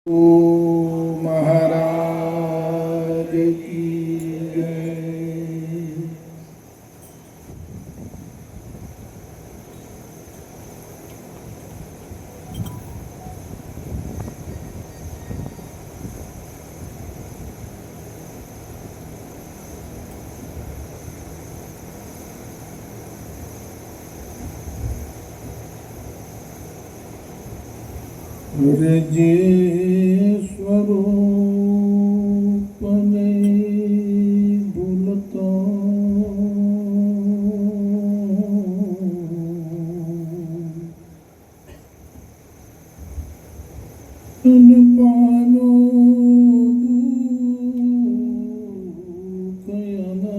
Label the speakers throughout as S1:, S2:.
S1: ओ महाराज की जय। जे स्वरूप नहीं भूलता, तुम पालो दुख अनंत,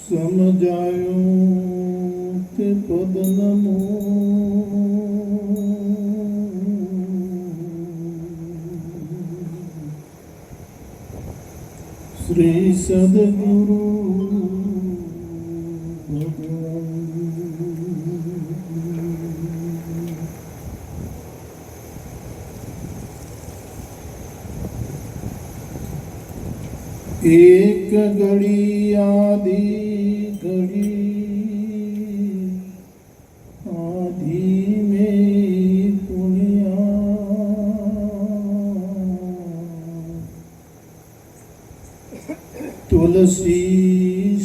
S1: समझायो ते पद नमो। श्री सद्गुरु भगवान। एक घड़ी आधी घड़ी आधी में पुण्या, तुलसी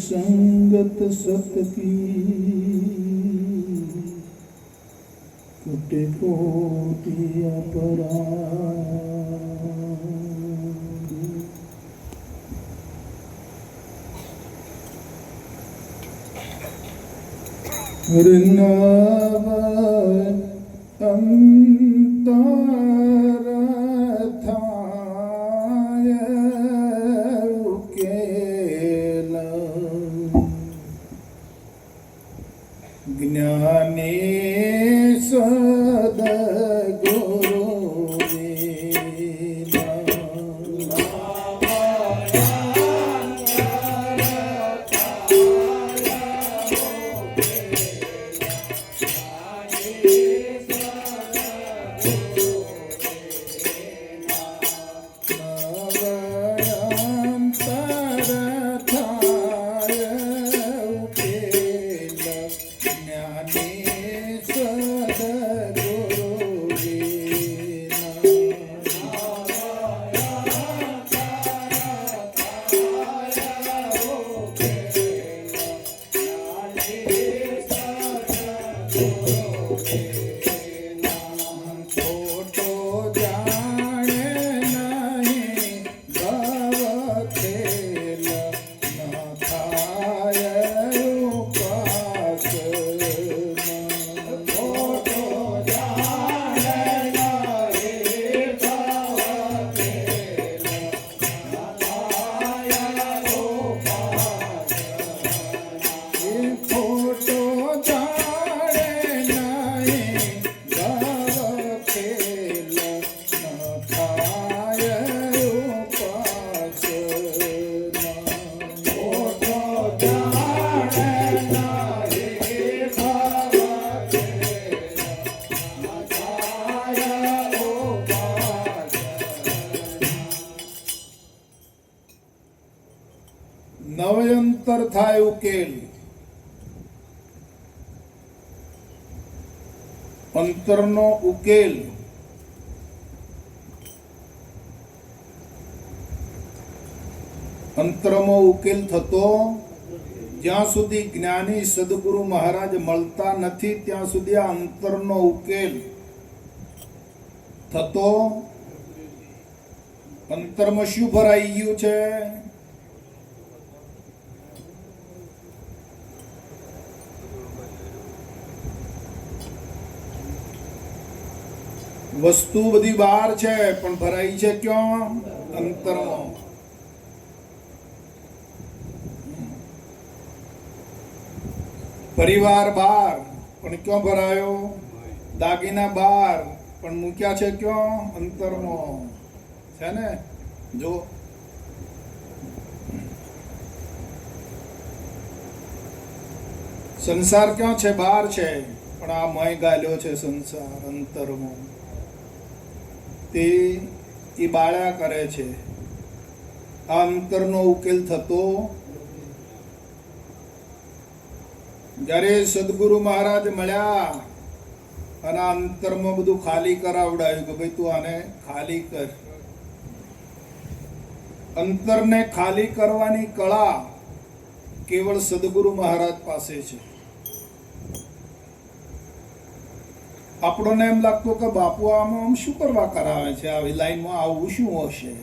S1: संगत सत की कुटे कोटि अपराध। नव अंतर थाय उकेल, ज्ञानी सद्गुरु નવયંતર થાય ઉકેલ, અંતરનો ઉકેલ અંતરમાં ઉકેલ થતો જ્યાં સુધી જ્ઞાની સદગુરુ મહારાજ મળતા નથી ત્યાં સુધી આ અંતરનો ઉકેલ થતો. અંતરમાં શું ભરાઈ ગયું છે? વસ્તુ બધી બહાર છે પણ ભરાઈ છે ક્યાં? અંતરમાં. પરિવાર બહાર પણ ક્યાં ભરાયો? દાગીના બહાર પણ મૂક્યા છે ક્યાં? અંતરમાં છે ને. જો સંસાર ક્યાં છે? બહાર છે, પણ આ મય ગાલ્યો છે સંસાર અંતરમાં, તે એ બાળ્યા કરે છે. આ અંતરનો ઉકેલ થતો. જ્યારે સદગુરુ મહારાજ મળ્યા અને આ અંતરમાં બધું ખાલી કરાવડાયું કે ભાઈ તું આને ખાલી કર. અંતરને ખાલી કરવાની કળા કેવળ સદગુરુ મહારાજ પાસે છે. આપણને એમ લાગતું કે બાપુ આમાં આમ શું કરવા કરાવે છે, આવી લાઈનમાં આવું શું હશે,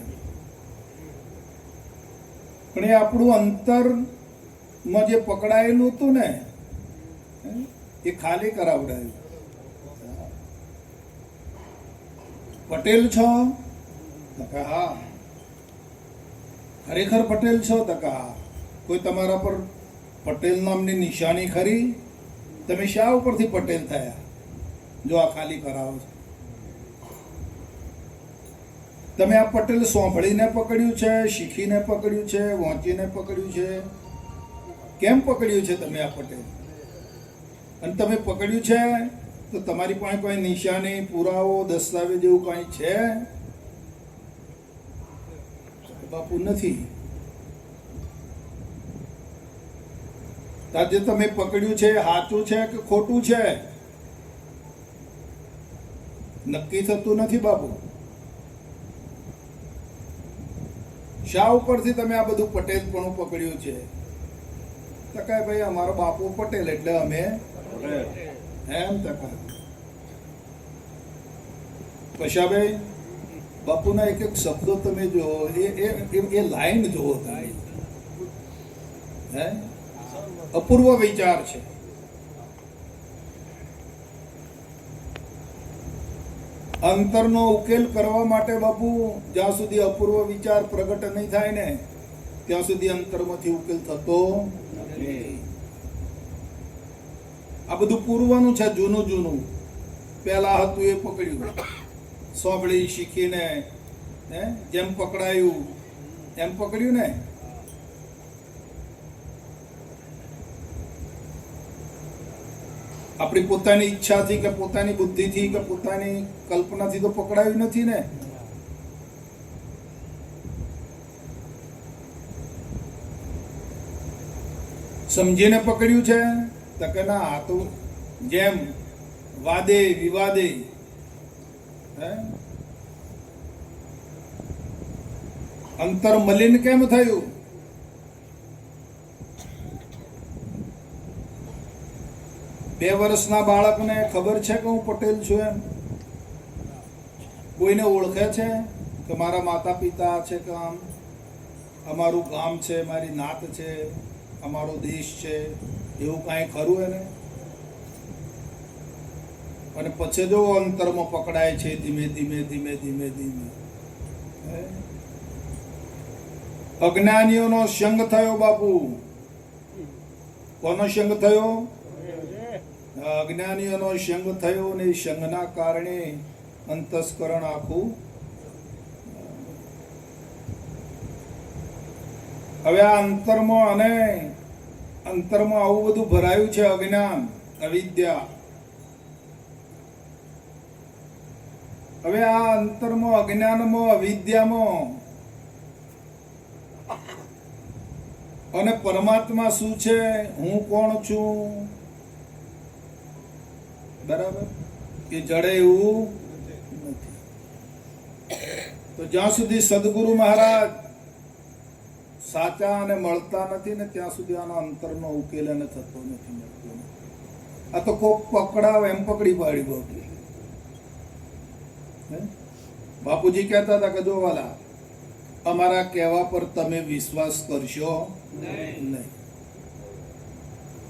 S1: પણ એ આપણું અંતરમાં જે પકડાયેલું હતું ને એ ખાલી કરાવડાયું. પટેલ છો? હા. ખરેખર પટેલ છો? હા. કોઈ તમારા પર પટેલ નામની નિશાની ખરી? તમે શા ઉપરથી પટેલ થયા? જો આ ખાલી કરાવો છો. તમે આ પટેલ સાંભળીને પકડ્યું છે, શીખીને પકડ્યું છે, વાંચીને પકડ્યું છે? કેમ પકડ્યું છે તમે આ પટેલ? અને તમે પકડ્યું છે તો તમારી પાસે કોઈ નિશાની, પુરાવો, દસ્તાવેજ એવું કંઈ છે? બાપુ નથી. આજે તમે પકડ્યું છે સાચું છે કે ખોટું છે નક્કી થતું નથી બાપુ. શા ઉપરથી તમે આ બધું પટેલપણું પકડ્યું છે? તકાય ભાઈ અમારો બાપુ પટેલ એટલે અમે એમ તકાય. પશાભાઈ બાપુના એક એક શબ્દો તમે જુઓ, એ લાઈન જુઓ તમે, હે અપૂર્વ વિચાર છે. અંતરનો ઉકેલ કરવા માટે બાપુ જ્યાં સુધી અપૂર્વ વિચાર પ્રગટ નહીં થાય ને ત્યાં સુધી અંતરમાંથી ઉકેલ થતો નથી. આ બધું પૂર્વનું છે, જૂનું જૂનું. પહેલા હતું એ પકડ્યું, સોંભળી શીખીને જેમ પકડાયું એમ પકડ્યું ને. આપણી પોતાની ઈચ્છાથી કે પોતાની બુદ્ધિથી કે પોતાની કલ્પનાથી તો પકડાયું નથી ને. સમજીને પકડ્યું છે તો કે ના, આ તો જેમ વાદે વિવાદે અંતર મલિન કેમ થયું? બે વર્ષના બાળકને ખબર છે કે હું પટેલ છું એમ? કોઈને ઓળખે છે કે મારા માતા પિતા છે કે આમ અમારું ગામ છે, મારી નાત છે, અમારો દેશ છે, એવું કાંઈ ખરું એને? અને પછી જો અંતરમાં પકડાય છે ધીમે ધીમે ધીમે ધીમે ધીમે. અજ્ઞાનીઓનો સંગ થયો બાપુ. કોનો સંગ થયો? અજ્ઞાનીઓનો સંગ થયો ને એ સંગના કારણે અંતસ્કરણ આખું. હવે આ અંતરમાં આવું બધું ભરાયું છે, અજ્ઞાન, અવિદ્યા. હવે આ અંતરમાં, અજ્ઞાનમાં, અવિદ્યામાં અને પરમાત્મા શું છે, હું કોણ છું, બરાબર એ જડે એવું નથી. તો જ્યાં સુધી સદગુરુ મહારાજ સાચા અને મળતા નથી ને ત્યાં સુધી આનો અંતરનો ઉકેલ એને થતો નથી, મળતો નથી. આ તો કોક પકડાવ એમ પકડી પાડી બાપુ. બાપુજી કહેતા હતા કે જો વાલા, અમારા કહેવા પર તમે વિશ્વાસ કરશો નહીં.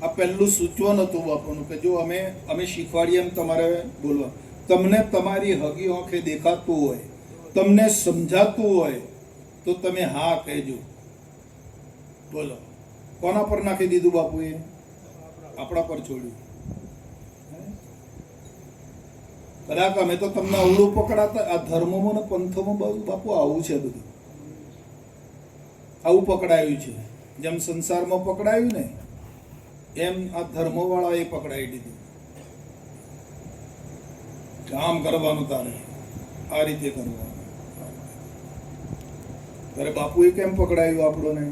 S1: આ પહેલું સૂચવન હતું બાપુનું કે જો અમે શીખવાડીએ એમ તમારે બોલવા. તમને તમારી હગી આંખે દેખાતું હોય, તમને સમજાતું હોય તો તમે હા કહેજો. બોલો, કોના પર નાખી દીધું બાપુએ? આપણા પર છોડ્યું. કદાચ અમે તો તમને અવળું પકડાતા. આ ધર્મોમાં ને પંથોમાં બાપુ આવું છે, બધું આવું પકડાયું છે. જેમ સંસારમાં પકડાયું ને એમ આ ધર્મવાળા એ પકડાઈ દીધું, કામ કરવાનું તારે, આ રીતે કરવાનું. અરે બાપુએ કેમ પકડાયું આપણને?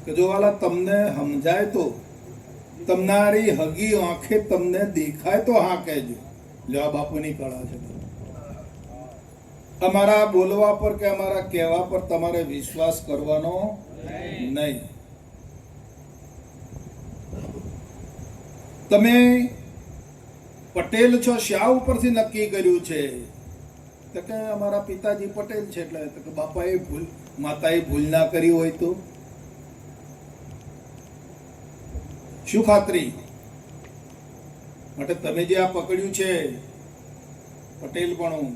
S1: કે જો વાલા તમને સમજાય તો, તમારી હગી આંખે તમને દેખાય તો હા કહેજો. લ્યો આ બાપુની કળા છે. અમારા બોલવા પર કે અમારા કહેવા પર તમારે વિશ્વાસ કરવાનો નહીં. તમે પટેલ છો, શા ઉપરથી નક્કી કર્યું છે? તો કે અમારા પિતાજી પટેલ છે એટલે. તો કે બાપાએ ભૂલ, માતાએ ભૂલ ના કરી હોય તો શું ખાતરી? માટે તમે જે આ પકડ્યું છે પટેલપણું,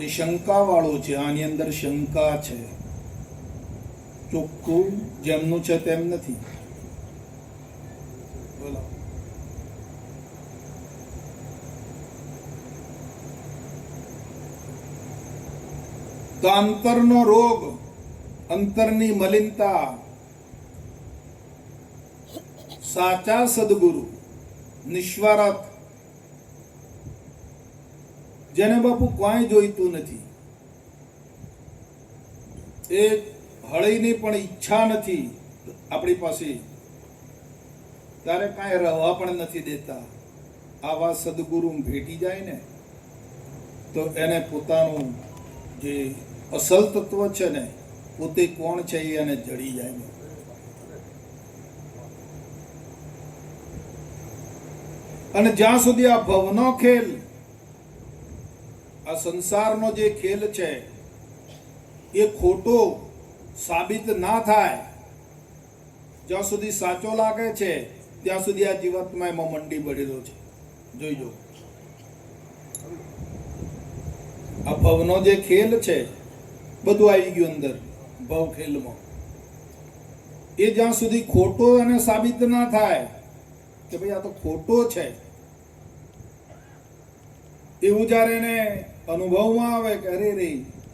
S1: એ શંકા વાળું છે. આની અંદર શંકા છે. ચોખ્ખું જેમનું છે તેમ નથી. બોલો. તો અંતરનો રોગ, અંતરની મલિનતા, સાચા સદગુરુ, નિસ્વાર્થ, જેને બાપુ કોઈ જોઈતું નથી, એ હળીની પણ ઈચ્છા નથી આપણી પાસે, ત્યારે કાંઈ રહેવા પણ નથી દેતા. આવા સદગુરુ ભેટી જાય ને તો એને પોતાનું જે અસલ તત્વ છે ને, પોતે કોણ છે એ એને જડી જાય. અને જ્યાં સુધી આ ભવનો ખેલ, આ સંસારનો જે ખેલ છે એ ખોટો સાબિત ના થાય, જ્યાં સુધી સાચો લાગે છે ત્યાં સુધી આ જીવાત્મા એમાં મંડી પડેલો છે. જોઈજો, આ ભવનો જે ખેલ છે બધું આવી ગયું અંદર ભવ ખેલમાં. એ જ્યાં સુધી ખોટો અને સાબિત ના થાય કે ભાઈ આ તો ખોટો છે, એવું જ્યારે એને અનુભવમાં આવે કે અરે રે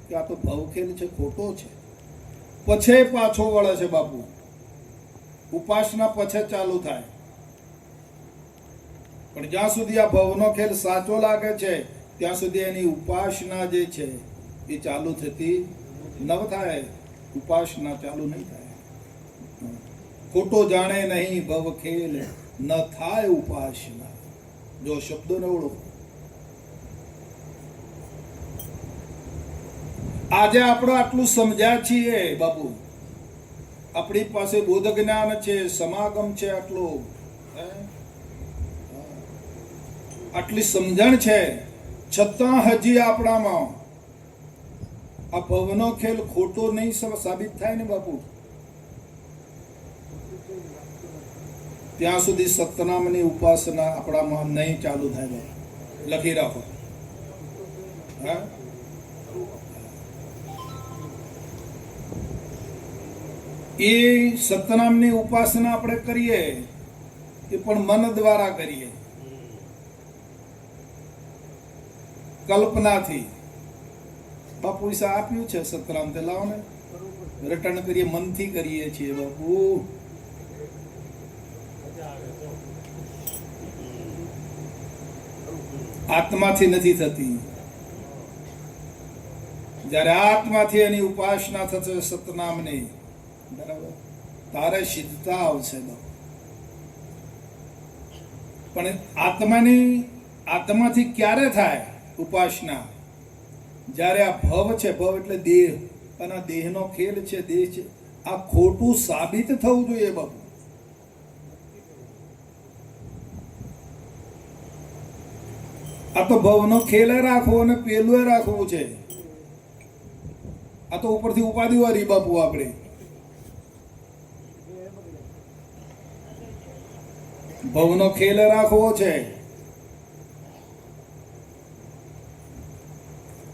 S1: કે આ તો ભવખેલ છે, ખોટો છે, પછી પાછો વળે છે બાપુ. ઉપાસના પછી ચાલુ થાય. પણ જ્યાં સુધી આ ભવનો ખેલ સાચો લાગે છે ત્યાં સુધી એની ઉપાસના જે છે એ ચાલુ થતી ન થાય. ઉપાસના ચાલુ નહીં થાય. ખોટો જાણે નહીં ભવ ખેલ, ન થાય ઉપાસના. જો શબ્દોને ઓળખો. આજે આપણે આટલું સમજ્યા છીએ બાપુ, આપણી પાસે બોધ જ્ઞાન છે, સમાગમ છે, આટલી સમજણ છે, છતાં હજી આપણામાં આ ભવનો ખેલ ખોટો નહીં સાબિત થાય ને બાપુ, ત્યાં સુધી સતનામની ઉપાસના આપણામાં નહીં ચાલુ થાય બાપુ. લખી રાખો. હા, એ સતનામની ઉપાસના આપણે કરીએ એ પણ મન દ્વારા કરીએ, કલ્પનાથી. બાપુ પૈસા આપ્યું છે સતનામ, તે લાવો ને રિટર્ન કરીએ, મનથી કરીએ છીએ બાપુ. આત્માથી નથી થતી. જ્યારે આત્માથી એની ઉપાસના થશે સતનામની, બરાબર, તારે સિદ્ધતા આવશે. પણ આત્માથી ક્યારે થાય ઉપાસના? જ્યારે આ ભવ છે, ભવ એટલે દેહ, અને આ દેહનો ખેલ છે, દેહ છે, આ ખોટું સાબિત થવું જોઈએ બાપુ. આ તો ભવનો ખેલ રાખવો અને પેલું રાખવું છે. આ તો ઉપરથી ઉપાધિ વાળી બાપુ. આપણે ભવનો ખેલ રાખવો છે.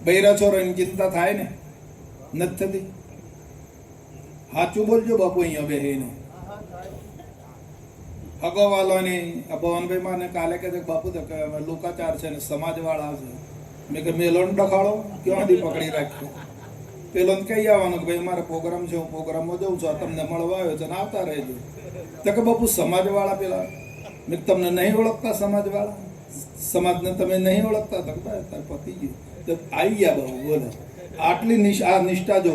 S1: બૈરા છોરાની ચિંતા થાય ને? નથી થતી? સાચું બોલજો બાપુ. અહીંયા બેહીને હગવાલોની આ ભવનભાઈ માને કાલે કે બાપુ તો લોકાચાર છે ને સમાજ વાળા છે. મેં કે મેલોન ડખાડો ક્યાં દી પકડી રાખ્યો. પેલો કહી આવવાનું કે ભાઈ મારે પ્રોગ્રામ છે, હું પ્રોગ્રામમાં જઉં છું, તમને મળવા આવ્યો છે ને આવતા રહેજો. તો કે બાપુ સમાજવાળા પેલા મેં તમને નહીં ઓળખતા સમાજવાળા, સમાજને તમે નહીં ઓળખતા? તો તાર પતી ગયું. તો આવી ગયા બાબુ, બોલો આટલી આ નિષ્ઠા જો.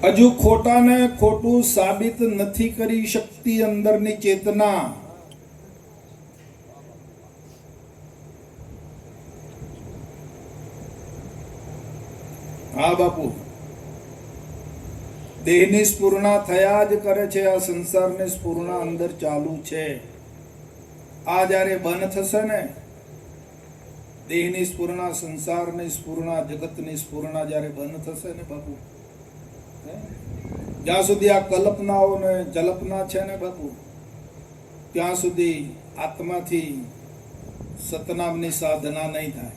S1: હજુ ખોટાને ખોટું સાબિત નથી કરી શકતી અંદરની ચેતના. હા બાપુ, દેહની સ્ફુરણા થયા જ કરે છે. આ સંસારની સ્ફુરણા અંદર ચાલુ છે. આ જ્યારે બંધ થશે ને, દેહની સ્ફુરણા, સંસારની સ્ફુરણા, જગતની સ્ફુરણા જ્યારે બંધ થશે ને બાપુ, જ્યાં સુધી આ કલ્પનાઓ ને જલ્પના છે ને બાપુ, ત્યાં સુધી આત્માથી સતનામની સાધના નહીં થાય.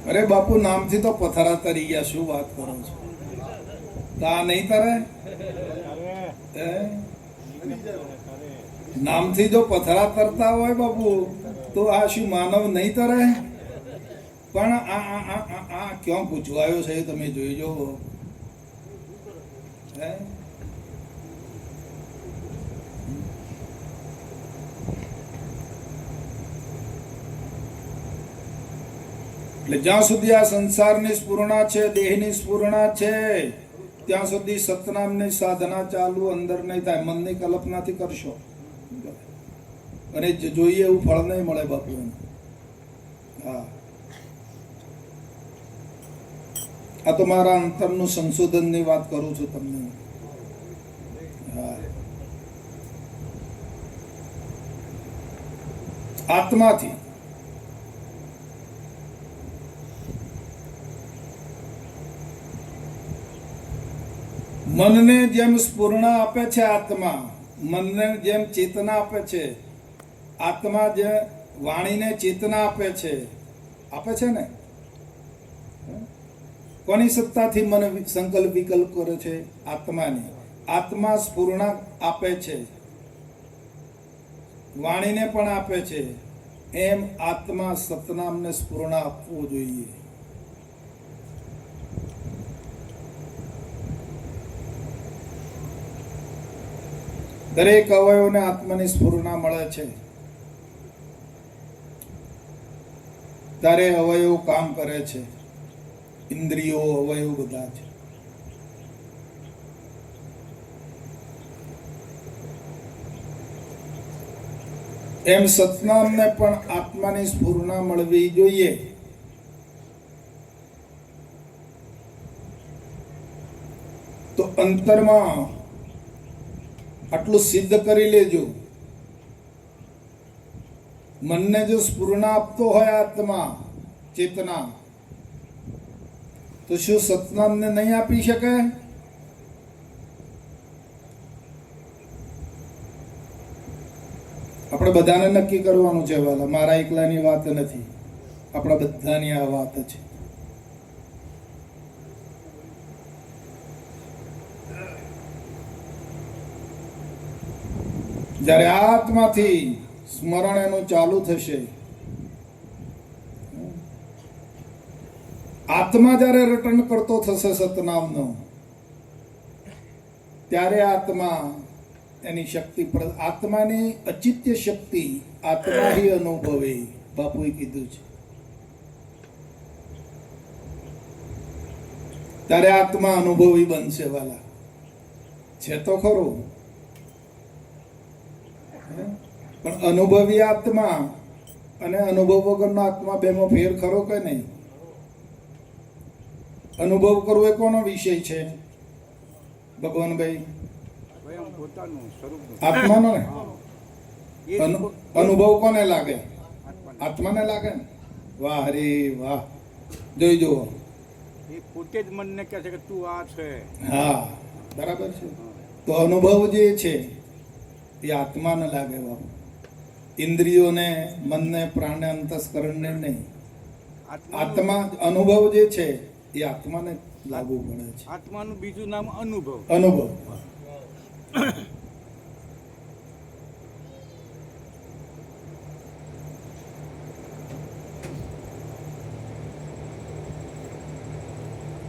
S1: અરે બાપુ, નામથી તો પથરા તરી ગયા. શું વાત કરો છો? આ નહીં તરે? નામથી જો પથરા તરતા હોય બાપુ, તો આ શું માનવ નહીં તરે? પણ આ ક્યાં પૂછવાયો છે તમે જોઈજો. એટલે જ્યાં સુધી આ સંસારની સ્ફુરણા છે, દેહની સ્ફુરણા છે, ત્યાં સુધી સતનામની સાધના ચાલુ અંદર નહીં થાય. મનની કલ્પનાથી કરશો અને જોઈએ એવું ફળ નહીં મળે બાપુ. હા, આ તો મારા અંતરનું સંશોધનની વાત કરું છું તમને. હા, આત્માથી મનને જેમ સ્ફુરણા આપે છે, આત્મા મનને જેમ ચેતના આપે છે, આત્મા જે વાણીને ચેતના આપે છે ને, કોની સત્તાથી મન સંકલ્પ વિકલ્પ કરે છે? આત્માની. આત્મા સ્ફુરણા આપે છે, વાણીને પણ આપે છે. એમ આત્મા સતનામને સ્ફુરણા આપવું જોઈએ. દરેક અવયવને આત્માની સ્ફુરણા મળે છે ત્યારે અવયવ કામ કરે છે. ઇન્દ્રિયો, અવયવ બધા છે. એમ સતનામને પણ આત્માની સ્ફુરણા મળવી જોઈએ. તો અંતરમાં આટલું સિદ્ધ કરી લેજો. મનને જો સ્ફુરણા આપતો હોય આત્મા, ચેતના, તો શું સતનામને નહીં આપી શકે? આપણે બધાને નક્કી કરવાનું છે વાલા. મારા એકલાની વાત નથી, આપણા બધાની આ વાત છે. જ્યારે આત્માથી સ્મરણ એનું ચાલુ થશે, આત્મા જ્યારે રટન કરતો થશે સતનામનો, ત્યારે આત્મા એની શક્તિ, આત્માની અચિત્ય શક્તિ આત્મા ही અનુભવે. બાપુએ કીધું છે. ત્યારે આત્મા અનુભવી બનશે વાલા. છે તો ખરું, પણ અનુભવી આત્મા અને અનુભવ વગરનો આત્મા બેમાં ફેર ખરો કે નહીં? અનુભવ કરવો એ કોનો વિષય છે ભગવાનભાઈ? આત્માનો ને. અનુભવ કોને લાગે? આત્માને લાગે ને. વાહ રે વાહ, જોઈ જુઓ.
S2: એ પોતે જ મનને કહે છે કે તું આ છે.
S1: હા, બરાબર છે. તો અનુભવ જે છે એ આત્માને લાગે બાબુ. ઇન્દ્રિયોને, મનને, પ્રાણને, અંતસ્કરણને નહીં. આત્મા અનુભવ જે છે એ આત્માને લાગુ પડે છે.
S2: આત્માનું બીજું નામ અનુભવ.
S1: અનુભવ.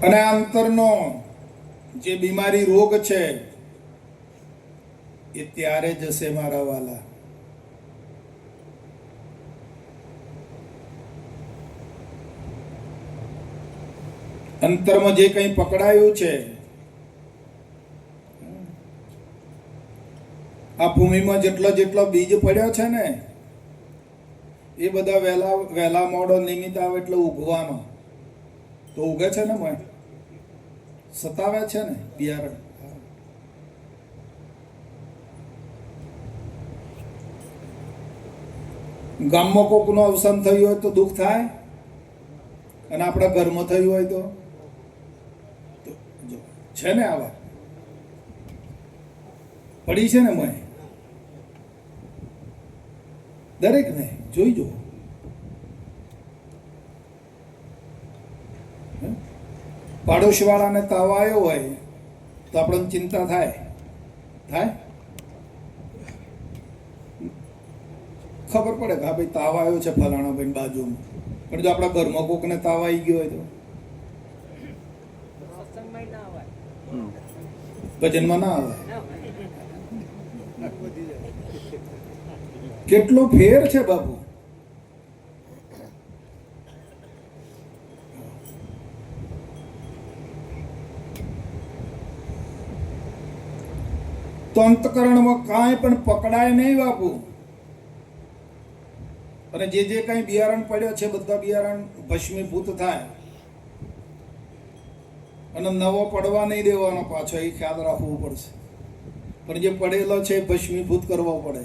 S1: અને આ અંતરનો જે બીમારી રોગ છે એ ત્યારે જશે મારા વાલા. અંતરમાં જે કંઈ પકડાયું છે, આ ભૂમિમાં જેટલો બીજ પડ્યો છે ને, એ બધા વહેલા મોડો નિમિત્ત આવે એટલે ઉગવાનો. તો ઉગે છે ને, મને સતાવે છે ને બિયારણ. ગામમાં કોકનું અવસાન થયું હોય તો દુઃખ થાય, અને આપણા ઘરમાં થયું હોય તો છે ને આવા પડી છે ને મને દરેક ને જોઈજો. પાડોશ વાળાને તાવ આવ્યો હોય તો આપણને ચિંતા થાય ખબર પડે કે હા ભાઈ તાવ આવ્યો છે ફલાણા ભાઈ બાજુમાં. પણ જો આપણા ઘરમાં કોકને તાવ આવી ગયો હોય તો ભજનમાં ના આવે. કેટલો ફેર છે બાપુ. તો અંતકરણમાં કાંઈ પણ પકડાય નહીં બાપુ. અને જે કાંઈ બિયારણ પડ્યો છે બધા બિયારણ ભસ્મીભૂત થાય, અને નવો પડવા નહીં દેવાનો પાછો, એ ખ્યાલ રાખવું પડશે. પણ જે પડેલો છે એ ભસ્મીભૂત કરવો પડે.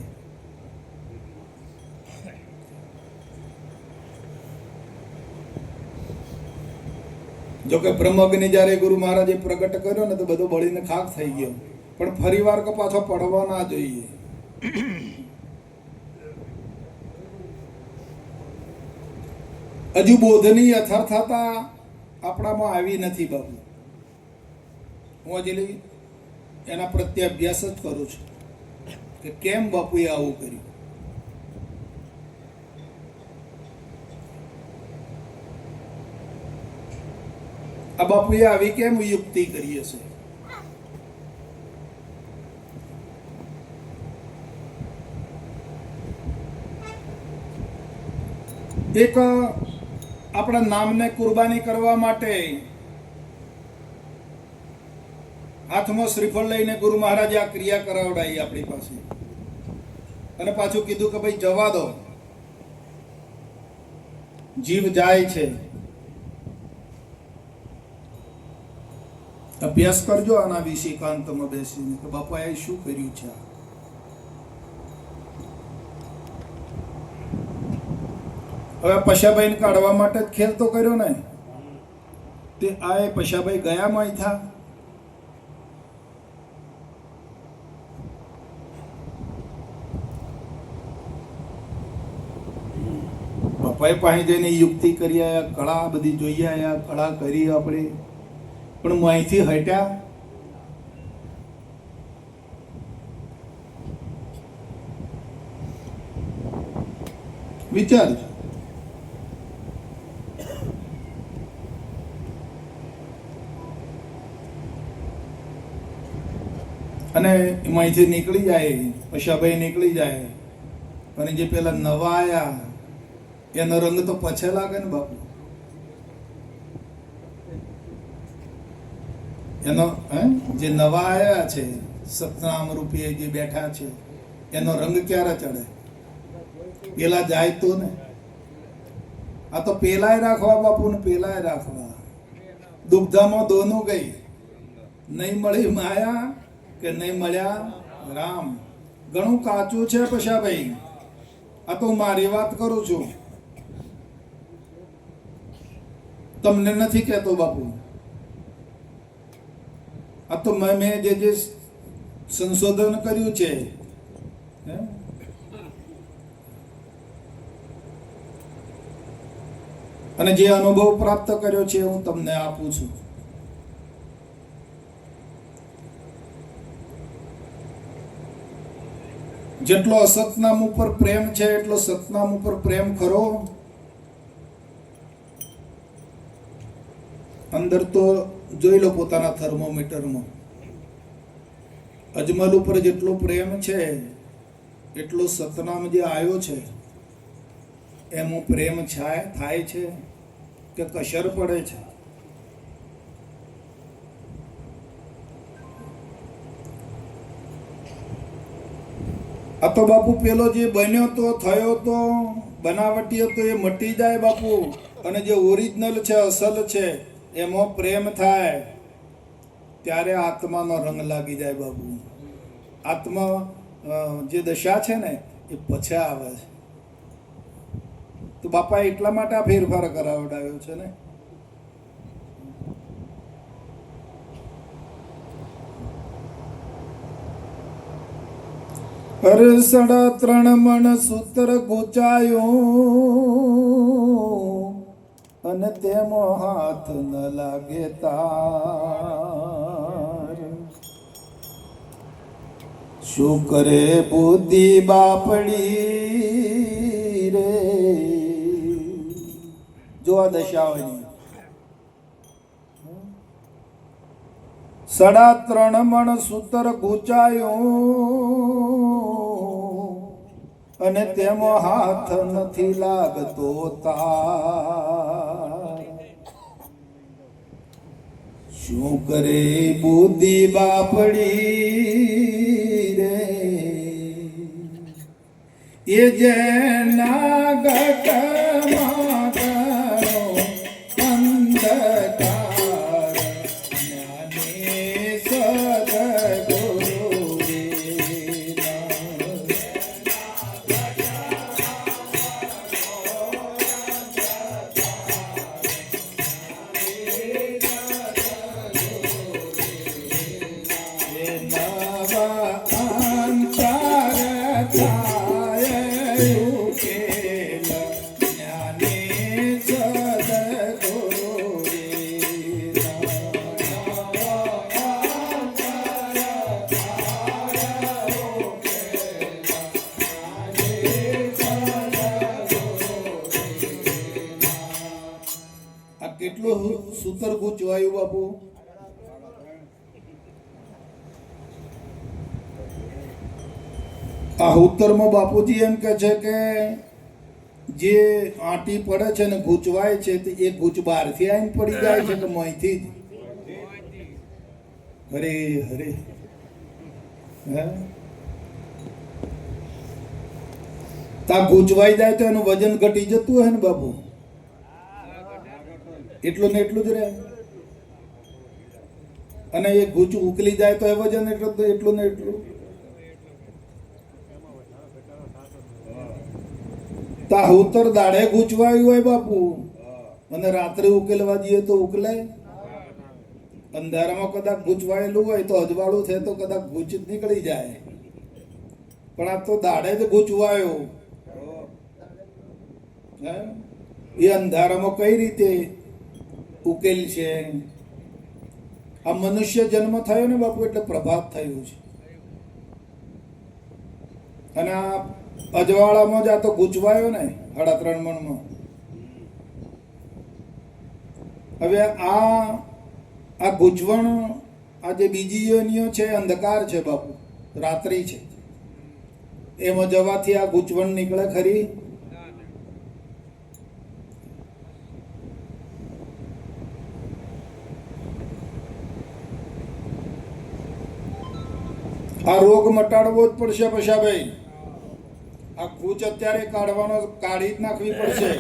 S1: જોકે બ્રહ્મગ્નિ જ્યારે ગુરુ મહારાજે પ્રગટ કર્યો ને તો બધો બળીને ખાક થઈ ગયો, પણ ફરી વાર કે પાછો પડવા ના જોઈએ. હજુ બોધની યથાર્થતા આપણામાં આવી નથી બાબુ. હું હજી એના પ્રત્યે અભ્યાસ જ કરું છું કે કેમ બાપુએ આવું કર્યું. આ બાપુએ આવી કેમ યુક્તિ કરી હશે? એક આપણા નામને કુરબાની કરવા માટે હાથમાં શ્રીફળ લઈને ગુરુ મહારાજે આ ક્રિયા કરાવડાવી આપણી પાસે, અને પાછું કીધું કે ભાઈ જવા દો, જીવ જાય છે. અભ્યાસ કરજો આના વિશે એકાંતમાં બેસીને કે બાપાએ શું કર્યું છે. હવે પશાભાઈને કાઢવા માટે જ ખેલ તો કર્યો ને. તે આ પશાભાઈ ગયામાં થા. બાપાએ પાસે જઈને યુક્તિ કરી આયા, કળા બધી જોઈ આયા, કળા કરી આપણે, પણ અહીંથી હટ્યા. વિચારજો. અને એમાંથી નીકળી જાય, પશાભાઈ નીકળી જાય, અને જે પેલા નવા આયા એનો રંગ તો પછે લાગે ને બાપુ. એનો જે નવા આયા છે સતનામ રૂપીએ જે બેઠા છે એનો રંગ ક્યારે ચડે? પેલા જાય તો ને. આ તો પેલાય રાખવા બાપુ ને પેલાય રાખવા. દુગ્ધામાં દોનું ગઈ, નહીં મળી માયા કે નહીં મળ્યા રામ. ઘણું કાચું છે પશાભાઈ. આ તો મારી વાત કરું છું, તમને નથી કહેતો બાપુ. આ તો મેં જે સંશોધન કર્યું છે, અને જે અનુભવ પ્રાપ્ત કર્યો છે હું તમને આપું છું. જેટલો અસતનામ ઉપર પ્રેમ છે એટલો સતનામ ઉપર પ્રેમ ખરો? અંદર તો જોઈ લો પોતાના થર્મોમીટરમાં, અજમલ ઉપર જેટલો પ્રેમ છે એટલો સતનામ જે આવ્યો છે એમાં પ્રેમ થાય છે કે કસર પડે છે? આ તો બાપુ પેલો જે બન્યો તો થયો તો બનાવટી હતો એ મટી જાય બાપુ, અને જે ઓરિજિનલ છે અસલ છે એમાં પ્રેમ થાય ત્યારે આત્માનો રંગ લાગી જાય બાપુ. આત્મા જે દશા છે ને એ પછી આવે છે. તો બાપા એટલા માટે આ ફેરફાર કરાવડાવ્યો છે ને. અરે 3.5 મણ સૂત્ર ગુચાયું અને તેમાં હાથ ન લાગે તાર. શું કરે બુદ્ધિ બાપડી રે? જો આ દશા હોય 3.5 મણ સૂત્ર ગુચાયું અને તેમાં હાથ નથી લાગતો તાર. શું કરે બુદ્ધિ બાપડી રે? એ જેના ગટમાં ગણો અંધકાર જ્ઞાની સદગુરુ રે. કેટલું સૂતર ગૂંચવાયું બાપુ. આ ઉત્તરમાં બાપુજી એમ કે છે કે જે આંટી પડે છે ને ગૂંચવાય છે તે એ ગૂંચ બહારથી આવીને પડી જાય છે કે મોંથી જ? હરે હરે. તા ગૂંચવાઈ જાય તો એનું વજન ઘટી જતું હોય ને બાપુ? એટલું ને એટલું જ રહે. અને એ ગૂંચ ઉકલી જાય તો એ વજન એટલું ને એટલું. તા ઉત્તર દાડે ગૂંચવાયું હોય બાપુ અને રાત્રે ઉકેલવા જઈએ તો ઉકલાય? અંધારામાં કદાચ ગૂંચવાયેલું હોય તો અજવાળું થાય તો કદાચ ગૂંચ નીકળી જાય, પણ આ તો દાડે જ ગૂંચવાયો. એ અંધારામાં કઈ રીતે ઉકેલ છે? આ મનુષ્ય જન્મ થયો ને બાપુ એટલે પ્રભાત થયું છે. અને આ અજવાળામાં જ આ તો ગૂંચવાયો ને 3.5 મણમાં. હવે આ ગૂંચવણ, આ જે બીજી યોનિઓ છે અંધકાર છે બાપુ, રાત્રિ છે, એમાં જવાથી આ ગૂંચવણ નીકળે ખરી? આ રોગ મટાડવો જ પડશે પશાભાઈ. આ ગૂંચ અત્યારે કાઢી જ નાખવી પડશે.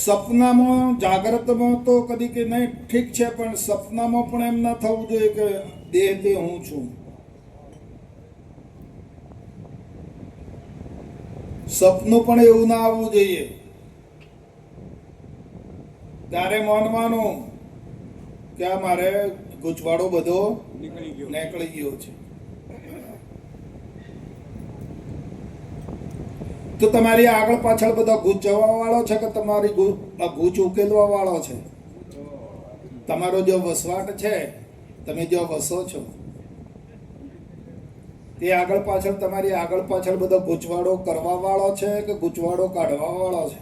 S1: સપનામાં જાગ્રતમાં તો કદી કે નહીં ઠીક છે, પણ સપનામાં પણ એમ ના થવું જોઈએ કે દેહ તે હું છું. સપનું પણ એવું ના આવવું જોઈએ. ત્યારે માનવાનું કે આ મારે ગૂંચવાડો બધો નીકળી ગયો છે. તો તમારી આગળ પાછળ બધા ગૂંચવા વાળો છે કે તમારી ગૂંચ ઉકેલવા વાળો છે? તમારો જો વસવાટ છે, તમે જો વસો છો, તે આગળ પાછળ તમારી આગળ પાછળ બધો ગૂંચવાડો કરવા વાળો છે કે ગૂંચવાડો કાઢવા વાળો છે?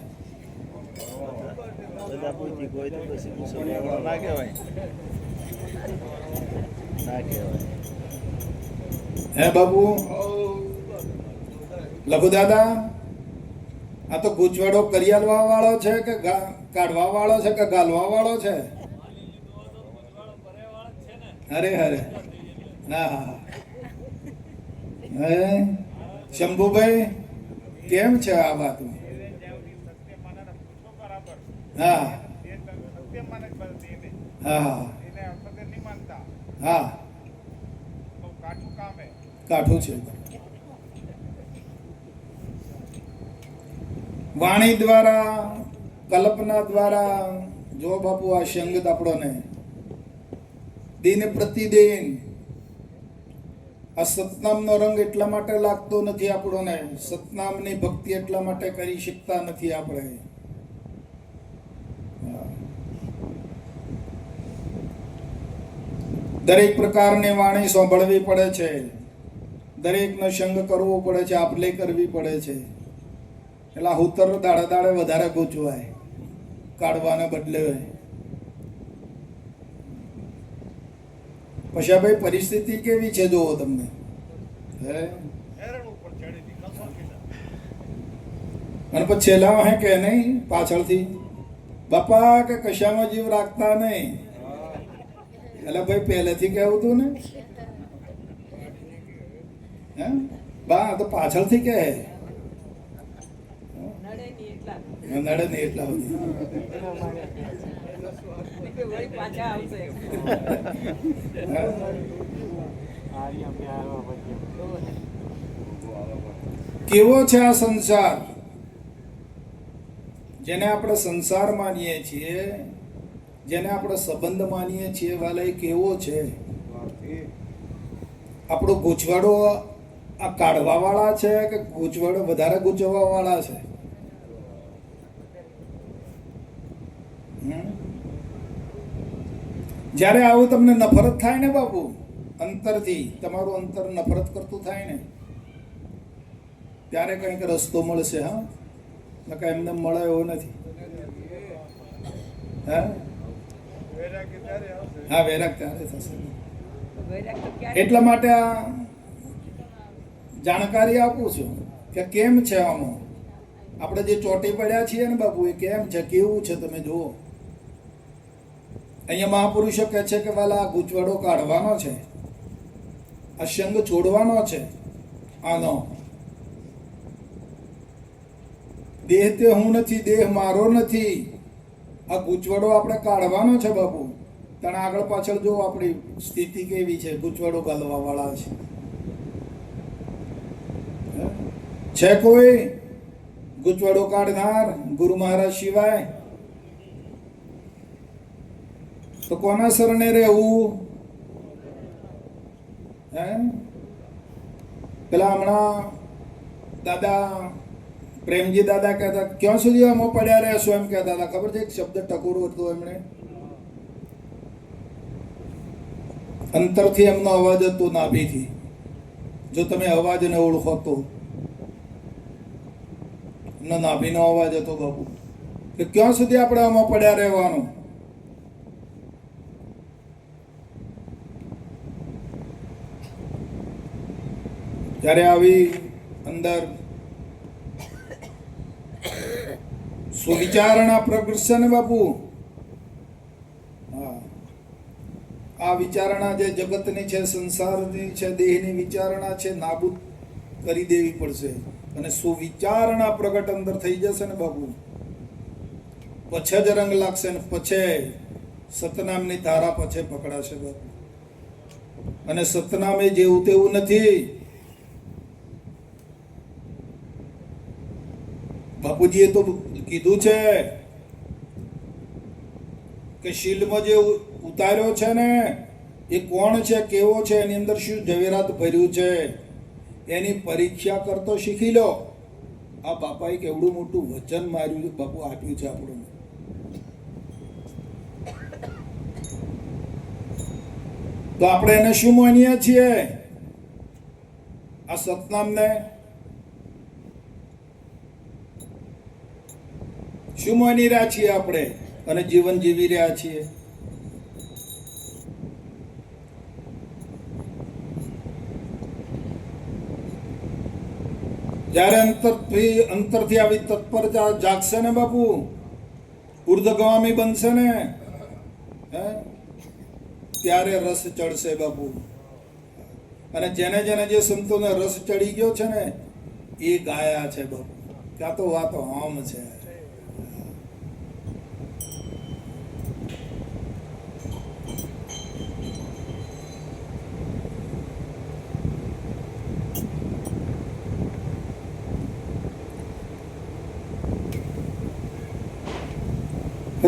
S3: બધા પૂછી કોઈ તો પછી મુસલમાનો ના કહેવાય. ના કહેવાય.
S1: હે બાબુ લઘુ દાદા, આ તો ગૂંચવાડો કરિયાલવા વાળો છે કે કાઢવા વાળો છે કે ગાલવા વાળો છે? અરે હરે હા હા. હે શંભુભાઈ, કેમ છે આ વાત? હા હા હા, કાઠું છે. વાણી દ્વારા, કલ્પના દ્વારા જો બાપુ આ સંગત આપણોને દિન પ્રતિદિન આ સતનામનો રંગ એટલા માટે લાગતો નથી આપણોને, સતનામની ભક્તિ એટલા માટે કરી શકતા નથી આપણે. દરેક પ્રકારની વાણી સાંભળવી પડે છે, દરેકનો સંગ કરવો પડે છે, આપલે કરવી પડે છે. એટલે ઉત્તર દાડે દાડે વધારે ગૂંચવાય, કાઢવાને બદલે. પછી ભાઈ પરિસ્થિતિ કેવી છે જોવો તમને. હે અને પછી છેલ્લા હે કે નહીં પાછળથી, બાપા કે કશામાં જીવ રાખતા નહીં. એટલે ભાઈ પહેલેથી કેવું તું ને, હે બા તો પાછળથી કે નડે નહીં એટલા કેવો છે આ સંસાર, જેને આપણે સંસાર માનીએ છીએ, જેને આપણે સંબંધ માનીએ છીએ, વાલા એ કેવો છે? આપણો ગૂંચવાડો આ કાઢવા વાળા છે કે ગૂંચવાડો વધારે ગૂંચવવા વાળા છે? જ્યારે આવું તમને નફરત થાય ને બાપુ, અંતરથી તમારું અંતર નફરત કરતું થાય ને, ત્યારે કંઈક રસ્તો મળશે. હા, નકા એમને મળે એવો નથી. હા હા, વૈરાગ ત્યારે થશે. એટલા માટે આ જાણકારી આપું છું કે કેમ છે આમાં આપણે જે ચોટી પડ્યા છીએ ને બાપુ, એ કેમ છે, કેવું છે તમે જુઓ. અહીંયા મહાપુરુષો કહે છે કે વાલા આ ગૂંચવાડો કાઢવાનો છે, આ સંગ છોડવાનો છે. આનો દેહ તે હું નથી, દેહ મારો નથી. આ ગૂંચવાડો આપણે કાઢવાનો છે બાપુ. તને આગળ પાછળ જો આપણી સ્થિતિ કેવી છે, ગૂંચવાડો ગાલવા વાળા છે કોઈ ગૂંચવાડો કાઢનાર ગુરુ મહારાજ સિવાય? તો કોના શરણે રહેવું? હે પેલા હમણાં દાદા પ્રેમજી દાદા કહેતા, ક્યાં સુધી આમાં પડ્યા રહેશો એમ કહેતા હતા. ખબર છે, એક શબ્દ ટકોરો હતો એમણે, અંતરથી એમનો અવાજ હતો, નાભીથી. જો તમે અવાજને ઓળખો તો એમનો નાભીનો અવાજ હતો બાપુ, કે ક્યાં સુધી આપણે આમાં પડ્યા રહેવાનું? ત્યારે આવી અંદર સુવિચારણા પ્રગટશે ને બાપુ. હા, આ વિચારણા જે જગતની છે, સંસારની છે, દેહની વિચારણા છે, નાબૂદ કરી દેવી પડશે. અને સુવિચારણા પ્રગટ અંદર થઈ જશે ને બાપુ, પછી જ રંગ લાગશે ને પછી સતનામની ધારા પછી પકડાશે બાપુ. અને સતનામ એ જેવું તેવું નથી બાપુજીએ તો કીધું છે કે શીલમાં જે ઉતાર્યો છે ને એ કોણ છે, કેવો છે, એની અંદર શું ઝવેરાત ભર્યું છે, એની પરીક્ષા કરતો શીખી લો. આ બાપાએ કેવડું મોટું વચન માર્યું છે, બાપુ આપ્યું છે આપણું. તો આપણે એને શું માનીએ છીએ? આ સતનામને શું માની રહ્યા છીએ આપણે અને જીવન જીવી રહ્યા છીએ? જ્યારે અંતરથી આવી તત્પરતા જાગશે ને બાપુ, ઉર્ધગામી બનશે ને, ત્યારે રસ ચડશે બાપુ. અને જેને જેને જે સંતોને રસ ચડી ગયો છે ને એ ગાયા છે બાપુ. ત્યાં તો વાતો આમ છે.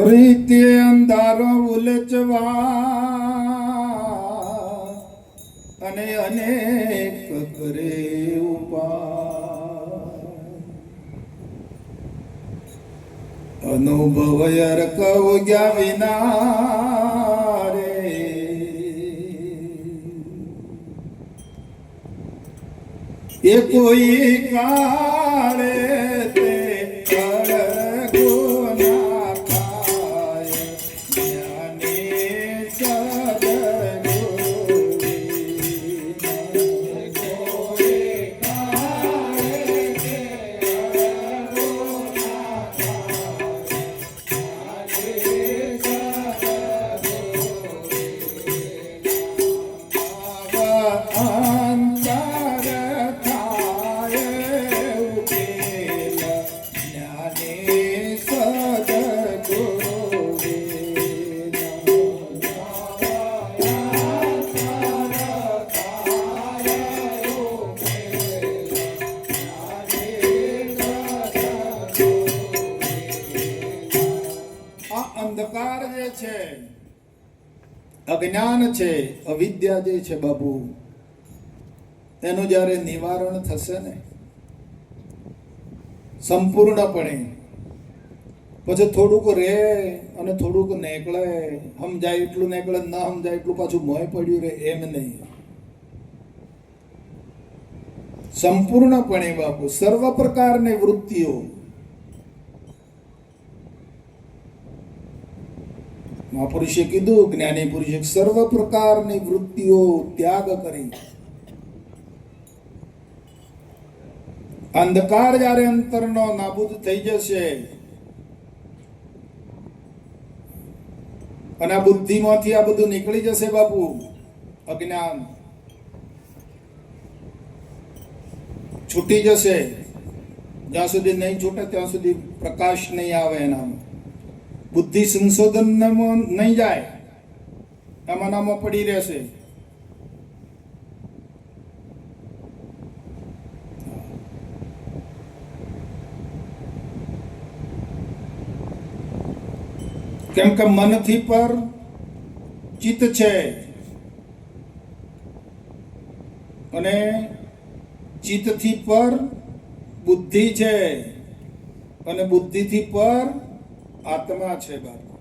S1: રીતે અંધારો ઉલચવા અને અનેક કરે ઉપાય, અનુભવ અરકવ ગયા વિના રે. એ કોઈ કાળે તે અંધકાર જે છે, અજ્ઞાન છે, અવિદ્યા જે છે બાપુ, એનું જ્યારે નિવારણ થશે ને સંપૂર્ણપણે, પછી થોડુંક રહે અને થોડુંક નીકળે, સમજાય એટલું નીકળે, ન સમજાય એટલું પાછું મોય પડ્યું રહે, એમ નહીં. સંપૂર્ણપણે બાપુ સર્વ પ્રકારની વૃત્તિઓ, મહાપુરુષે કીધું, જ્ઞાની પુરુષે સર્વ પ્રકારની વૃત્તિઓ ત્યાગ કરી અંધકાર જ્યારે અંતરનો નાબૂદ થઈ જશે અને આ બુદ્ધિમાંથી આ બધું નીકળી જશે બાપુ, અજ્ઞાન છૂટી જશે. જ્યાં સુધી નહીં છૂટે ત્યાં સુધી પ્રકાશ નહીં આવે એનામાં, બુદ્ધિ સંશોધન નહીં જાય, આમાં પડી રહેશે. કેમ કે મનથી પર ચિત્ત છે અને ચિત્તથી પર બુદ્ધિ છે અને બુદ્ધિથી પર આત્મા છે બાપુ.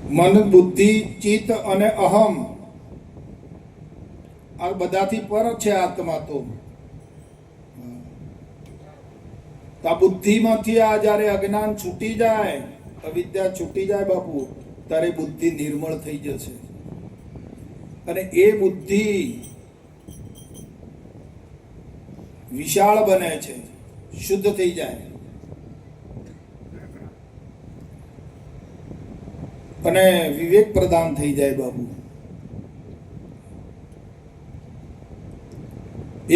S1: મન, બુદ્ધિ, ચિત્ત અને અહમ આ બધાથી પર છે આત્મા. તો આ બુદ્ધિમાંથી આ જ્યારે અજ્ઞાન છૂટી જાય, અવિદ્યા છૂટી જાય બાપુ, ત્યારે બુદ્ધિ નિર્મળ થઈ જશે અને એ બુદ્ધિ વિશાળ બને છે, શુદ્ધ થઈ જાય અને વિવેક પ્રદાન થઈ જાય બાપુ.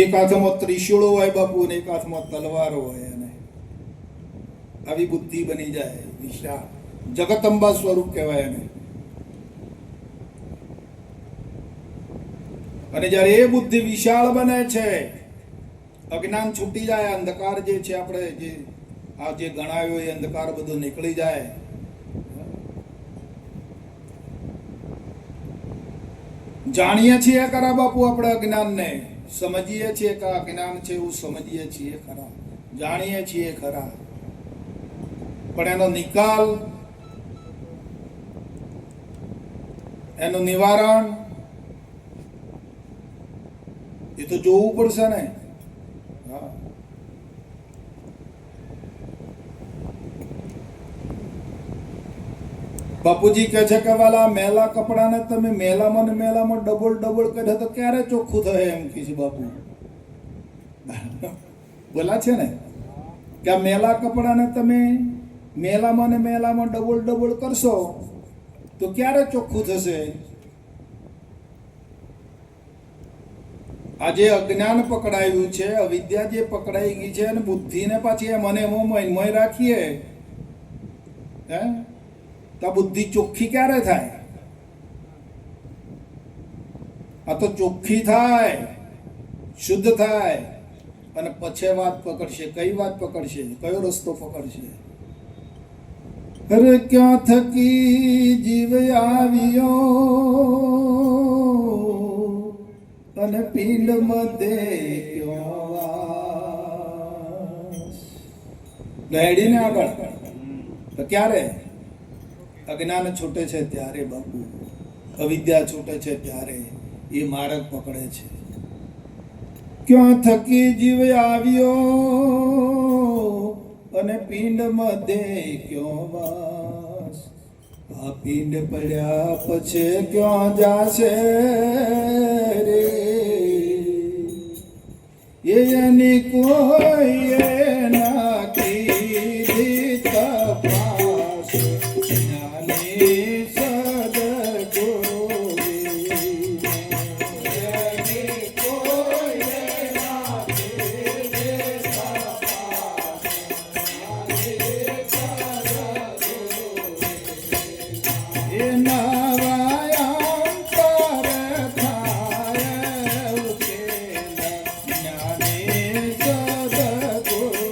S1: એક હાથમાં ત્રિશૂળો હોય બાપુ અને એક હાથમાં તલવારો હોય, અને આવી બુદ્ધિ બની જાય વિશાળ, જગતંબા સ્વરૂપ કહેવાય એને. અને જ્યારે એ બુદ્ધિ વિશાળ બને છે, અજ્ઞાન છૂટી જાય, અંધકાર જે છે આપણે જે આ જે ગણાયો એ અંધકાર બધો નીકળી જાય, જાણીએ છીએ ખરા બાપુ આપણે અજ્ઞાનને, સમજીએ છીએ કે અજ્ઞાન છે એવું સમજીએ છીએ ખરા, જાણીએ છીએ ખરા, પણ એનો નિકાલ, એનું નિવારણ એ તો જોવું પડશે ને. હા. બાપુજી કહે છે કે વાલા મેલા કપડાને તમે મેલામાં ને મેલામાં ડબલ ડબલ કરે તો ક્યારે ચોખ્ખું થાય એમ કે છે બાપુ. બોલા છે ને કે આ મેલા કપડાને તમે મેલામાં ને મેલામાં ડબલ ડબલ કરશો તો ક્યારે ચોખ્ખું થશે. આજે અજ્ઞાન પકડાયું છે, અવિદ્યા જે પકડાઈ ગઈ છે અને બુદ્ધિને પાછી મને મોય રાખીએ હે તો બુદ્ધિ ચોખ્ખી ક્યારે થાય? આ તો ચોખ્ખી થાય, શુદ્ધ થાય અને પછી વાત પકડશે. કઈ વાત પકડશે? કયો રસ્તો પકડશે? અરે ક્યાં થકી જીવ આવ્યો અને પિંડ મધ્ય ક્યો વાસ. લહેડીને આગળ તો ક્યારે? અજ્ઞાન છૂટે છે ત્યારે બાપુ, અવિદ્યા છૂટે છે ત્યારે એ માર્ગ પકડે છે. ક્યાં થકી જીવ આવ્યો અને પિંડ મધ્ય ક્યો વાસ. આ પિંડ પડ્યા પછી ક્યાં જાશે રે એની કોઈ ના કીધી તપાસ. જ્ઞાની સદગુરુ એની કોઈ ના કીધી તપાસ. એના વાયામ પર થાય ઉકેલ. જ્ઞાની સદગુરુ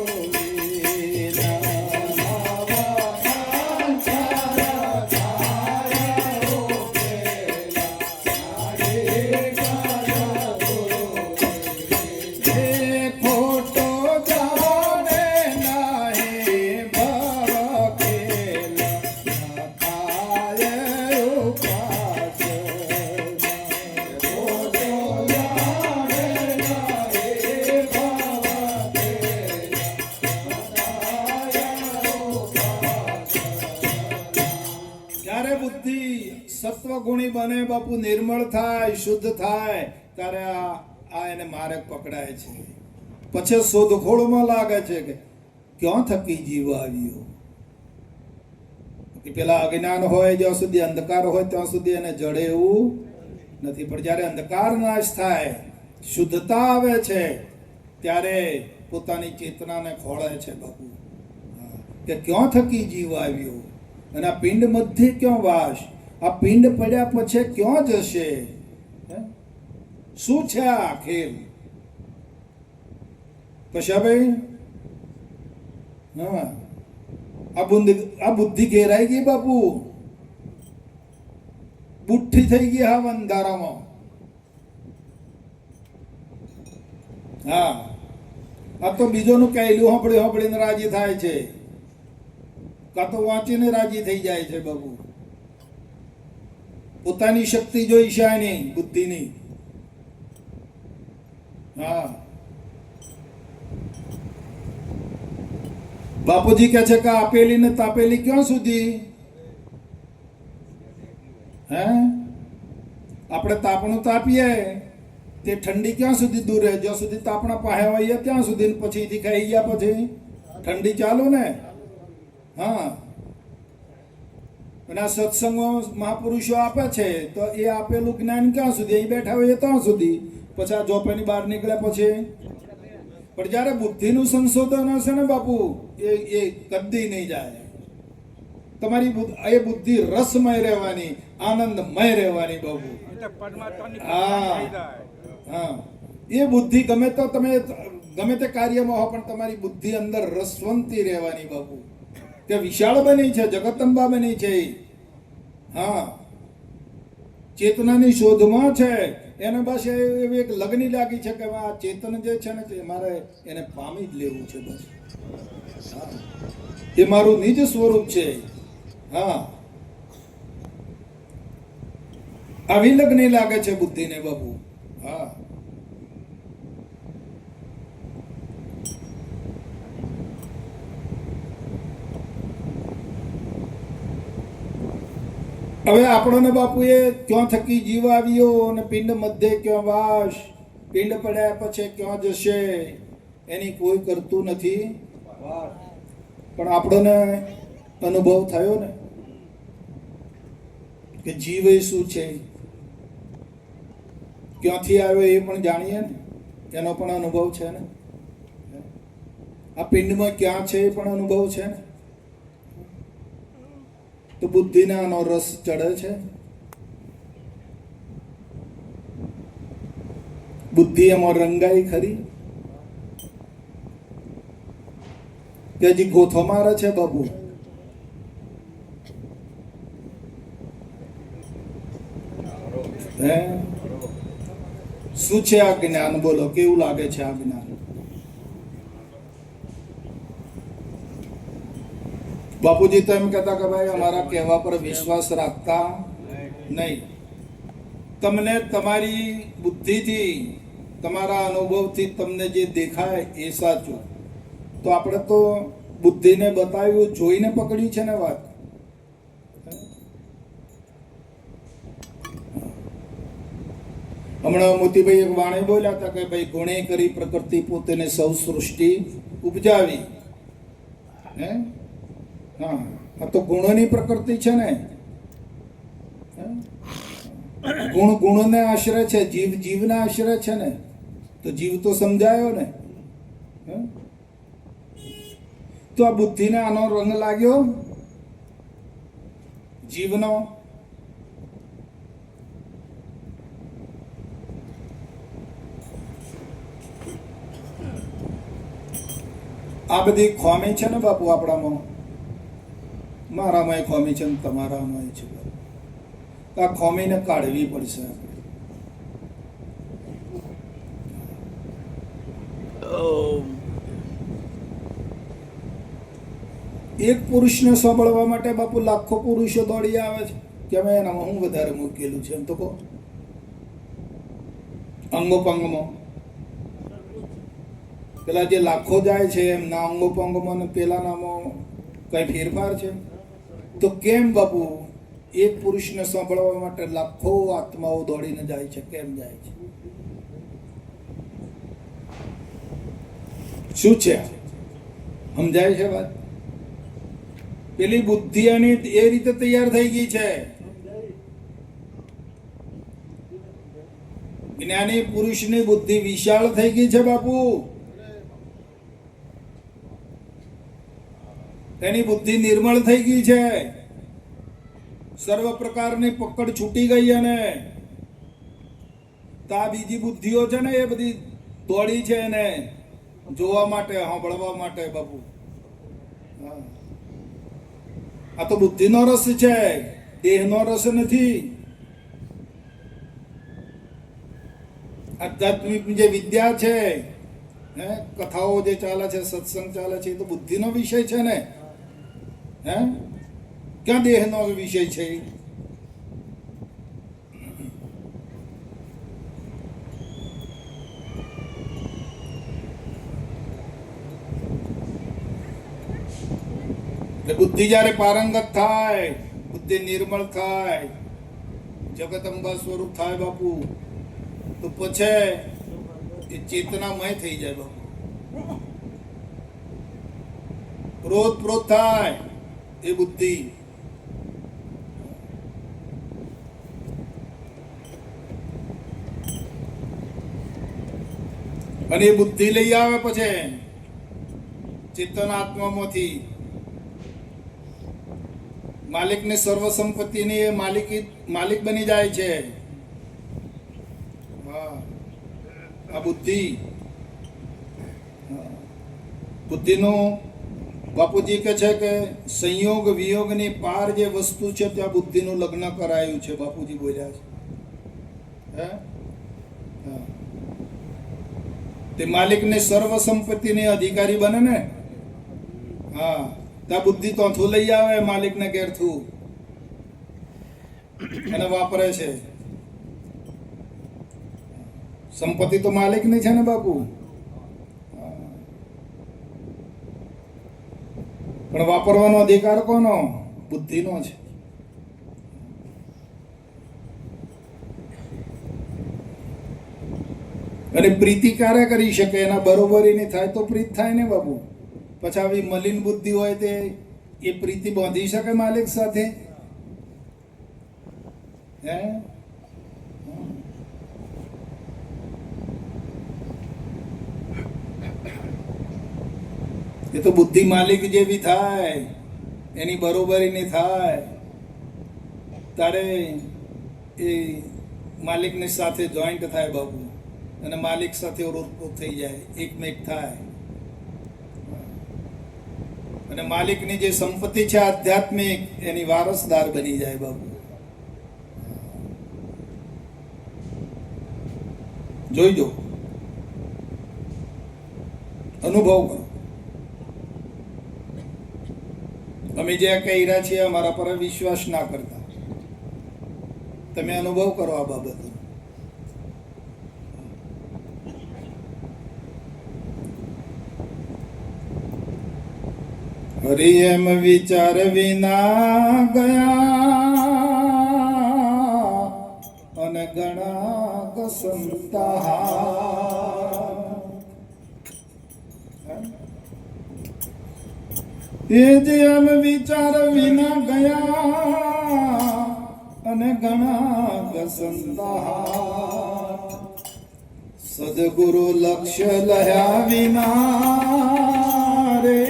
S1: ખોટો જાણે નહીં ભવકેલ. થાય ઉપાસ. ખોટો જાણે નહીં ભવકેલ. ત્યારે બુદ્ધિ સત્વગુણી બને બાપુ, નિર્મળ થાય, શુદ્ધ થાય ત્યારે આ એને માર્ગ પકડાય છે. પછી શોધખોળમાં લાગે છે કે ક્યાં થકી જીવ આવ્યો. કે પેલા અજ્ઞાન હોય જ્યાં સુધી, અંધકાર હોય ત્યાં સુધી એને જડે એવું નથી. પણ જ્યારે અંધકાર નાશ થાય, શુદ્ધતા આવે છે ત્યારે પોતાની ચેતનાને ખોળે છે બાપુ. કે ક્યાં થકી જીવ આવ્યો અને આ પિંડ મધ્ય ક્યાં વાસ. આ પિંડ પડ્યા પછી ક્યાં જશે? શું છે આ ખેલ? કશાભાઈ, હા, આ બુદ્ધિ ઘેરાઈ ગઈ બાપુ, બુઠ્ઠી થઈ ગઈ હા અંધારામાં. હા, આ તો બીજોનું કહેલું સાંભળીને રાજી થાય છે, કાં તો વાંચીને રાજી થઈ જાય છે બાપુ. પોતાની શક્તિ જોઈ છે નહીં, બુદ્ધિની. હા, બાપુજી કહે છે કે આપેલી ને તાપેલી ક્યાં સુધી? હે, આપણે તાપણું તાપીએ તે ઠંડી ક્યાં સુધી દૂર રહે? જ્યાં સુધી તાપણા પાસે હોઈએ ત્યાં સુધી. પછીથી ખાઈ ગયા પછી ઠંડી ચાલુ ને. હા, અને આ સત્સંગો મહાપુરુષો આપે છે તો એ આપેલું જ્ઞાન ક્યાં સુધી? અહીં બેઠા હોઈએ ત્યાં સુધી. પછી આ જોપેની બહાર નીકળ્યા પછી. પણ જ્યારે બુદ્ધિનું સંશોધન હશે ને બાપુ, એ કદી નહીં જાય. તમારી એ બુદ્ધિ રસમય રહેવાની, આનંદમય રહેવાની બાપુ. હા, હા, એ બુદ્ધિ ગમે તો તમે ગમે તે કાર્યમાં હો પણ તમારી બુદ્ધિ અંદર રસવંતી રહેવાની બાપુ. કે વિશાળ બની છે, જગતંબા બની છે. હા, ચેતનાની શોધમાં છે. એના પાસે એવી એક લગની લાગી છે કે આ ચેતન જે છે ને મારે એને પામી જ લેવું છે બસ. હા, એ મારું નિજ સ્વરૂપ છે. હા, આવી લગ્ન લાગે છે બુદ્ધિને બાપુ. હા, હવે આપણને બાપુએ ક્યાં થકી જીવ આવ્યો અને પિંડ મધ્ય ક્યાં વાસ, પિંડ પડ્યા પછી ક્યાં જશે એની કોઈ કરતું નથી. પણ આપણને અનુભવ થયો ને કે જીવ એ શું છે, ક્યાંથી આવ્યો એ પણ જાણીએ ને, એનો પણ અનુભવ છે ને. આ પિંડમાં ક્યાં છે એ પણ અનુભવ છે ને. તો બુદ્ધિને આનો રસ ચડે છે. બુદ્ધિ એમાં રંગાઈ ખરી કે હજી ગોથો મારે છે બાબુ. હે, શું છે આ જ્ઞાન? બોલો, કેવું લાગે છે આ જ્ઞાન? બાપુજી તો એમ કહેતા કે ભાઈ અમારા કહેવા પર વિશ્વાસ રાખતા નહીં. તમને તમારી બુદ્ધિથી, તમારા અનુભવથી તમને જે દેખાય એ સાચું. તો આપણે તો બુદ્ધિને બતાવ્યું, જોઈને પકડી છે ને વાત. હમણાં મોતીભાઈ એક વાણી બોલ્યા હતા કે ભાઈ ગુણે કરી પ્રકૃતિ પોતેને સૌ સૃષ્ટિ ઉપજાવી. હે, હા, આ તો ગુણોની પ્રકૃતિ છે ને. ગુણ ગુણને આશરે છે, જીવ જીવને આશરે છે ને. તો જીવ તો સમજાયો ને. તો આ બુદ્ધિને આનો રંગ લાગ્યો જીવનો. આ બધી ખોમી છે ને બાપુ આપણામાં. મારામાં ખોમી છે ને તમારામાં છે. આ ખોમીને કાઢવી પડશે. એક પુરુષને સાંભળવા માટે બાપુ લાખો પુરુષો દોડી આવે છે કે અમે એનામાં હું વધારે મૂકેલું છે એમ તો કહો. અંગોપંગમાં પેલા જે લાખો જાય છે એમના અંગોપંગમાં ને પેલાનામાં કઈ ફેરફાર છે? તો કેમ બાપુ એક પુરુષને સાંભળવા માટે લાખો આત્માઓ દોડીને જાય છે? કેમ જાય છે? શું છે? સમજાય છે વાત? પેલી બુદ્ધિ એની એ રીતે તૈયાર થઈ ગઈ છે. જ્ઞાની પુરુષની બુદ્ધિ વિશાળ થઈ ગઈ છે બાપુ. એની બુદ્ધિ નિર્મળ થઈ ગઈ છે. સર્વ પ્રકારની પકડ છૂટી ગઈ. અને તો આ બીજી બુદ્ધિઓ છે ને એ બધી દોડી છે એને જોવા માટે, સાંભળવા માટે બાપુ. આ તો બુદ્ધિનો રસ છે, દેહનો રસ નથી. આધ્યાત્મિક જે વિદ્યા છે, હે, કથાઓ જે ચાલે છે, સત્સંગ ચાલે છે, એ તો બુદ્ધિનો વિષય છે ને. હે, ક્યાં દેહનો વિષય છે? બુદ્ધિ જયારે પારંગત થાય, બુદ્ધિ નિર્મળ થાય, જગતંબા સ્વરૂપ થાય બાપુ, તો પછી એ ચેતનામય થઈ જાય બાપુ. પ્રોત પ્રોત થાય એ બુદ્ધિ. અને એ બુદ્ધિ લઈ આવે પછી ચેતન આત્મામાંથી માલિકની સર્વ સંપત્તિની એ માલિક બની જાય છે. હા, આ બુદ્ધિ. બુદ્ધિનું બાપુજી કહે છે કે સંયોગ વિયોગની પાર જે વસ્તુ છે ત્યાં બુદ્ધિનું લગ્ન કરાયું છે. બાપુજી બોલ્યા છે. હે, તે માલિકની સર્વ સંપત્તિની અધિકારી બને ને. હા, ત્યાં બુદ્ધિ તો લઈ આવે માલિકને ઘેરથું અને વાપરે છે. સંપત્તિ તો માલિકની છે ને બાપુ. પણ વાપરવાનો અધિકાર કોનો? બુદ્ધિનો છે. અને પ્રીતિ ક્યારે કરી શકે? એના બરોબરીની થાય તો પ્રીત થાય ને બાપુ. પછી આવી મલિન બુદ્ધિ હોય તે એ પ્રીતિ બાંધી શકે માલિક સાથે? હે? એ તો બુદ્ધિ માલિક જેવી થાય, એની બરોબરીની થાય તારે એ માલિકની સાથે જોઈન્ટ થાય બાપુ, અને માલિક સાથે ઓળખ થઈ જાય, એકમેક થાય. અને માલિકની જે સંપત્તિ છે આધ્યાત્મિક, એની વારસદાર બની જાય બાપુ. જોઈજો, અનુભવ કરો. અમે જે કહી રહ્યા છીએ અમારા પર વિશ્વાસ ના કરતા, તમે અનુભવ કરો આ બાબત. હરિ એમ વિચાર વિના ગયા, અને ઘણા કસંતા. એ જે એમ વિચાર વિના ગયા, અને ઘણા કસંતા. સદગુરુ લક્ષ્ય લયા વિના રે,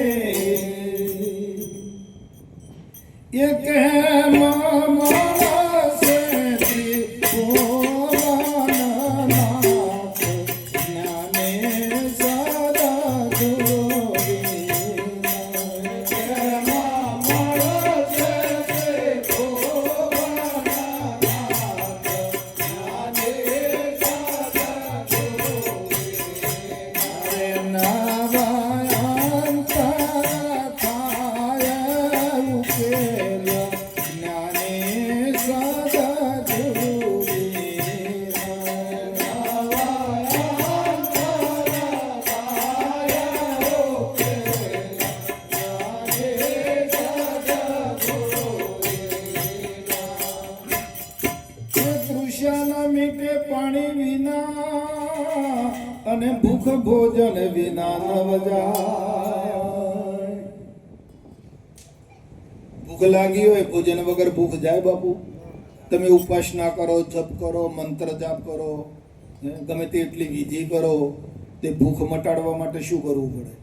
S1: એ કેમ માણસે ત્રિભુવનનાથ જ્ઞાને સદગુરુ વિના. કેમ માણસે ત્રિભુવનનાથ જ્ઞાને સદગુરુ વિના. મીઠે પાણી વિના, અને ભૂખ ભોજન વિના નવ જાય. ભૂખ લાગી હોય, ભોજન વગર ભૂખ જાય બાપુ? તમે ઉપાસના કરો, જપ કરો, મંત્ર જાપ કરો, ગમે તેટલી વિધિ કરો, તે ભૂખ મટાડવા માટે શું કરવું પડે?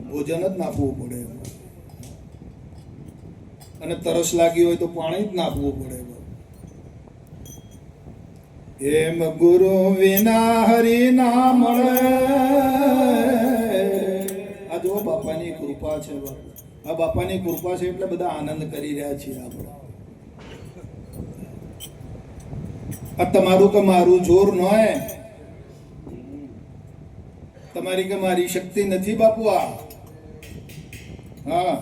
S1: ભોજન જ નાખવું પડે. અને તરસ લાગી હોય તો પાણી જ નાખવું પડે. એમ ગુરુ વિના હરિ ના મળે. આ જો બાપાની કૃપા છે બાપુ, આ બાપાની કૃપા છે એટલે બધા આનંદ કરી રહ્યા છીએ આપણે. આ તમારું કે મારું જોર ન હોય, તમારી કે મારી શક્તિ નથી બાપુ. આ હા,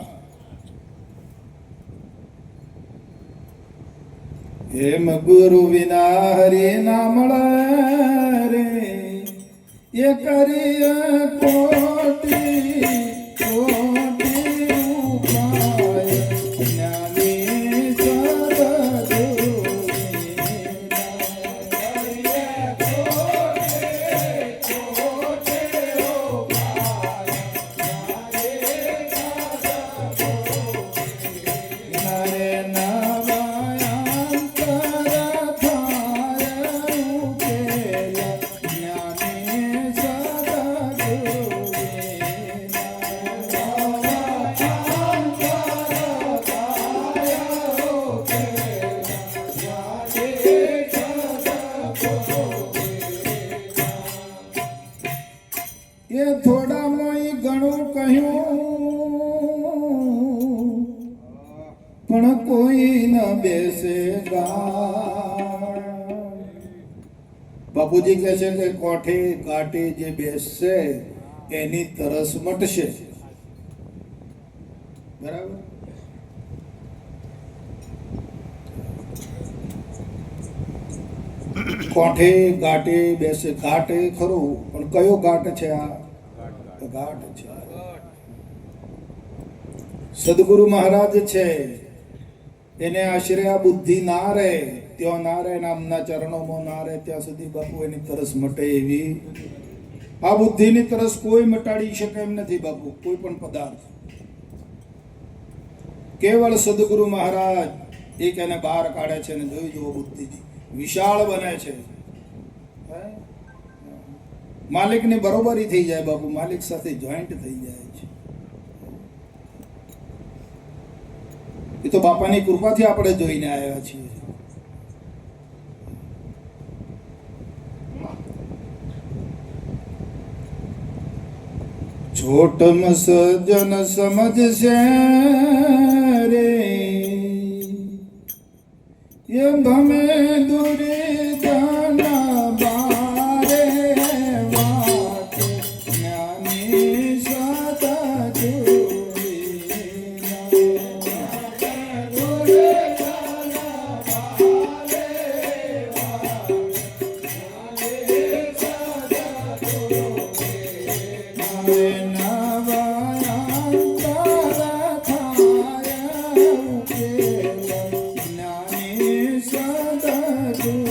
S1: એમ ગુરુ વિના હરિ ના મળે રે, એ કરીએ કોટી કોટી ઉપાય જ્ઞાની સદગુરુ એ થોડામાં ઘણું કહ્યું, પણ કોઈ ન બેસે બાપુજી કહે છે કે કોઠે કાંઠે જે બેસશે એની તરસ મટશે. બરાબર? કોઠે ઘાટે બેસે. ઘાટ એ ખરું, પણ કયો ઘાટ છે આ? ઘાટ છે. સદગુરુ મહારાજ છે, એને આશરે આ બુદ્ધિ ના રહે, ત્યાં ના રહે, નામના ચરણોમાં ના રહે, ત્યાં સુધી બાપુ એની તરસ મટે એવી આ બુદ્ધિની તરસ કોઈ મટાડી શકે એમ નથી બાપુ, કોઈ પણ પદાર્થ. કેવળ સદગુરુ મહારાજ એક એને બહાર કાઢે છે ને જોઈ જુઓ બુદ્ધિથી વિશાળ બને છે. માલિકની બરોબરી થઈ જાય બાપુ, માલિક સાથે જોઈન્ટ થઈ જાય છે. એ તો બાપાની કૃપાથી આપણે જોઈને આવ્યા છીએ. છોટમ સજ્જન સમજશે રે ये भमे दूरे जाना बारे वात ज्ञानी सदा जोरे दूरे जाना बारे वात ज्ञानी सदा जोरे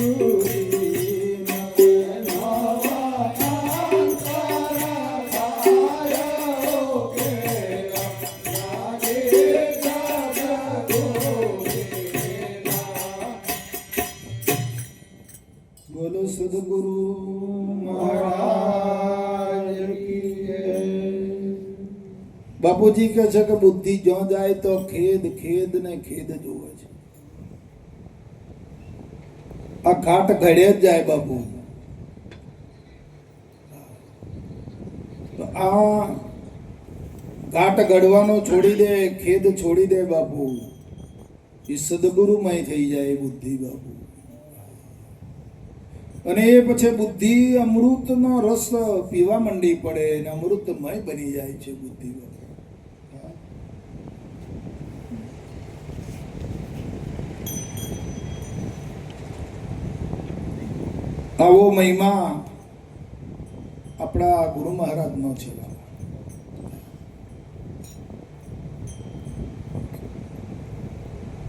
S1: બોલો સદગુરુ મહારાજ કી જય. બાપુજી કહે છે કે બુદ્ધિ જ્યાં જાય તો ખેદ ખેદ ને ખેદ જોવે છે. આ ઘાટ ઘડે જ જાય બાપુ. તો આ ઘાટ ઘડવાનો છોડી દે, ખેદ છોડી દે બાપુ. એ સદગુરુમય થઈ જાય બુદ્ધિ બાપુ. અને એ પછી બુદ્ધિ અમૃતનો રસ પીવા માંડી પડે અને અમૃતમય બની જાય છે બુદ્ધિ. આવો મહિમા આપણા ગુરુ મહારાજનો છે.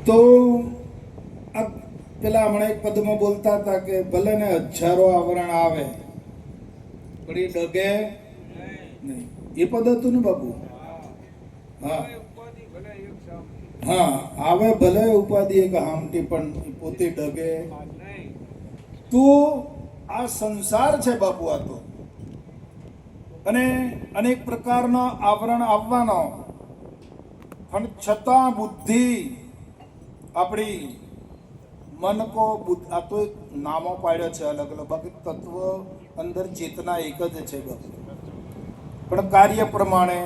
S1: તો આ પેલા હમણાં એક પદમાં બોલતા હતા કે ભલે ને હજારો આવરણ આવે પણ એ ડગે નહીં. એ પદ હતું ને બાપુ? હા હા, આવે ભલે ઉપાધિ એક હામટી પણ પોતે ડગે. તો આ સંસાર છે બાપુ, આ તો અને અનેક પ્રકારના આવરણ આવવાનો, પણ છતાં બુદ્ધિ આપણી મન કો આ તો એક નામો પાડ્યો છે અલગ અલગ, બાકી તત્વ અંદર ચેતના એક જ છે બાપુ. પણ કાર્ય પ્રમાણે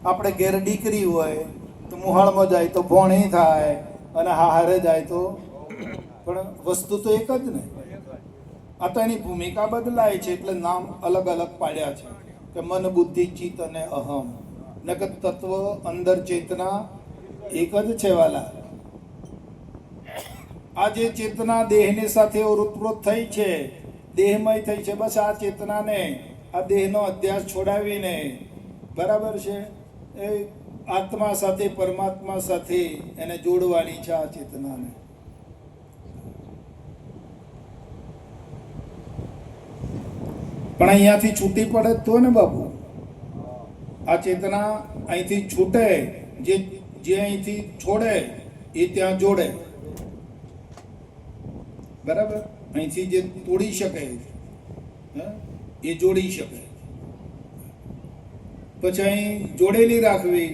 S1: આપણે ઘેર દીકરી હોય તો મુહાળમાં જાય તો ભોણી થાય, અને હારે જાય તો, પણ વસ્તુ તો એક જ ને. આ તો એની ભૂમિકા બદલાય છે એટલે નામ અલગ અલગ પાડ્યા છે કે મન બુદ્ધિ ચિત્ત અને અહમ. નકર તત્વ અંદર ચેતના એક જ છે વાલા. આ જે ચેતના દેહની સાથે ઓતપ્રોત થઈ છે, દેહમય થઈ છે, બસ આ ચેતનાને આ દેહનો અધ્યાસ છોડાવીને બરાબર છે એ આત્મા સાથે પરમાત્મા સાથે એને જોડવાની છે આ ચેતનાને. પણ અહીંયાથી છૂટી પડે તો ને બાપુ, આ ચેતના અહીંથી છૂટે, જે અહીંથી છોડે એ ત્યાં જોડે. બરાબર? અહીંથી જે તોડી શકે એ જોડી શકે. પછી અહીં જોડેલી રાખવી,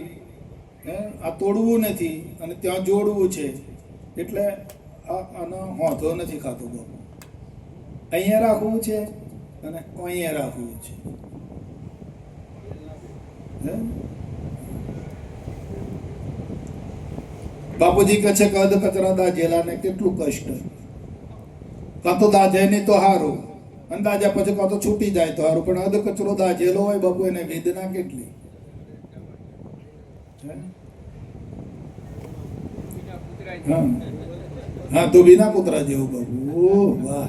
S1: આ તોડવું નથી અને ત્યાં જોડવું છે, એટલે આનો હોંધો નથી ખાતો બાપુ. અહીંયા રાખવું છે અને અહીંયા રાખવું છે. બાપુજી કહે છે કે અધ કચરા દાજેલા ને કેટલું કષ્ટ. કાં તો દાજે નહીં તો હારું, અને દાજ્યા પછી કાં તો છૂટી જાય તો હારું, પણ અધ કચરો દાજેલો હોય બાપુ એને વેદના કેટલી. હા, તો બીના કૂતરા જેવું બાપુ. વાહ,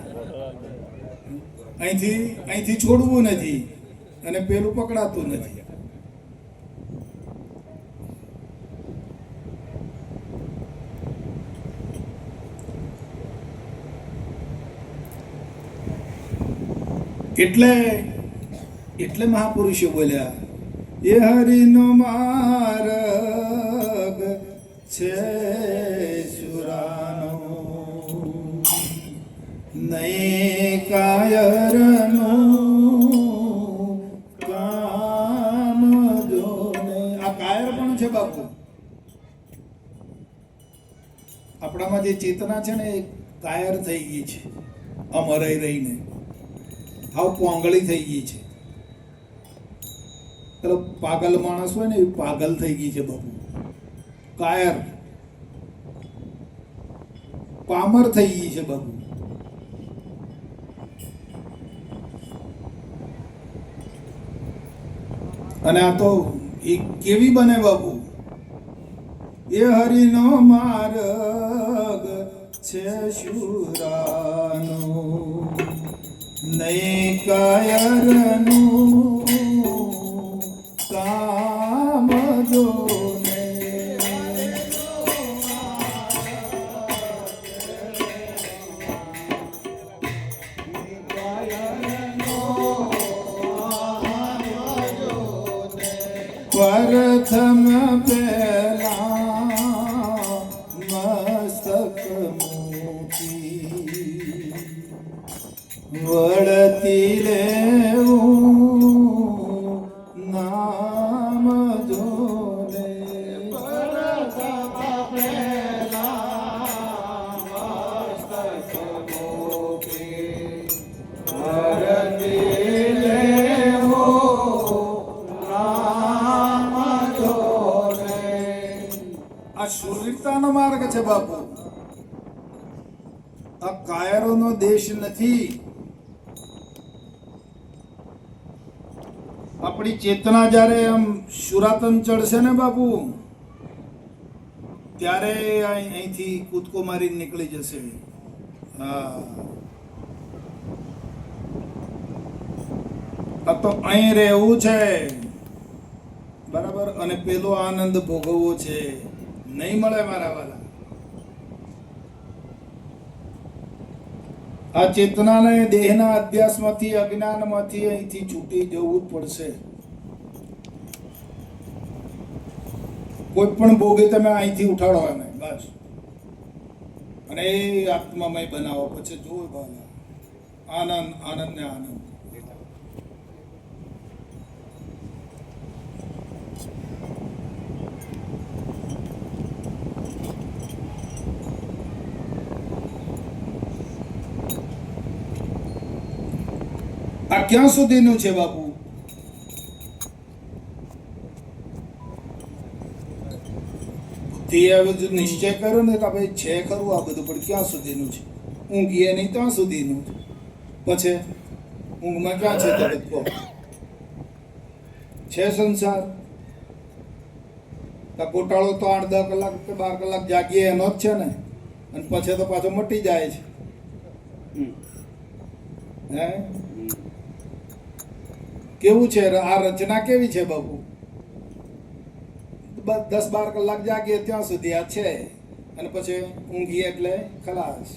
S1: અહીંથી છોડવું નથી અને પેલું પકડાતું નથી. એટલે મહાપુરુષો બોલ્યા એ હરિનો માર્ગ છે સુરાનો, નહીં કાયરનો કામ જોને. આ કાયર પણ છે બાપુ. આપણામાં જે ચેતના છે ને એ કાયર થઈ ગઈ છે, અમરાઈ રહીને હાવ પોંગળી થઈ ગઈ છે. પેલો પાગલ માણસ હોય ને એ પાગલ થઈ ગઈ છે બાપુ. કાયર પામર થઈ ગઈ છે બાપુ. અને આ તો એ કેવી બને બાપુ? એ હરિનો માર્ગ છે શુરાનો, નહીં કાયરનું કામ જોને. પ્રથમ પેલા મસ્તક મૂકી વળતી લેવું નામ જોને. પ્રથમ પેલા મસ્તક મૂકી વળતી લેવું નામ જોને. આ શુરવીરતાનો માર્ગ છે બાપુ. આ કાયરોનો દેશ નથી. આપણી ચેતના જ્યારે આમ શુરાતન ચડશે ને બાપુ, ત્યારે અહીંથી કૂદકો મારીને નીકળી જશે. હા, આ તો અહીં રહેવું છે બરાબર, અને પેલો આનંદ ભોગવવો છે. નહીં મળે મારા વાલા. આ ચેતનાને દેહના અધ્યાસમાંથી, અજ્ઞાનમાંથી અહીંથી છૂટી જવું જ પડશે. કોઈ પણ ભોગે તમે અહીંથી ઉઠાડો એને બસ, અને એ આત્મામય બનાવો. પછી જોવો ભાલા આનંદ, આનંદ ને આનંદ. આ ક્યાં સુધીનું છે બાપુ? તે હવે જો નિશ્ચય કર્યો ને કે ભાઈ છે ખરું આ બધું, પણ ક્યાં સુધીનું છે? ઊંઘીએ નહીં ત્યાં સુધીનું. પછી ઊંઘમાં ક્યાં છે જગત કહો? છે સંસાર? ગોટાળો તો 8-10 કલાક કે 12 કલાક જાગીએ એનો જ છે ને, અને પછી તો પાછો મટી જાય છે. હે, કેવું છે આ રચના? કેવી છે બાપુ? 10-12 કલાક જાગીએ ત્યાં સુધી આ છે, અને પછી ઊંઘીએ એટલે ખલાસ.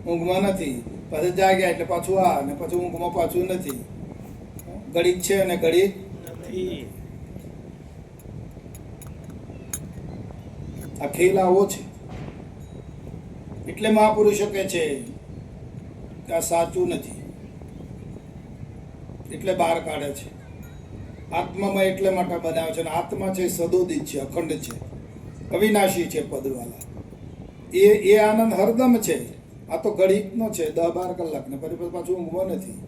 S1: ઊંઘમાં નથી, પછી જાગ્યા એટલે પાછું આ, અને પછી ઊંઘમાં પાછું નથી. ઘડીક છે અને ઘડીક નથી. આ ખેલ આવો છે. એટલે મહાપુરુષો કહે છે કે આ સાચું નથી, એટલે બહાર કાઢે છે. આત્મામાં એટલે માટે બનાવે છે. આત્મા છે સદોદિત છે, અખંડ છે, અવિનાશી છે પદવાલા. એ આનંદ હરદમ છે. આ તો ઘડીકનો છે, 10-12 કલાક ને પછી પાછું ઊંઘવા નથી.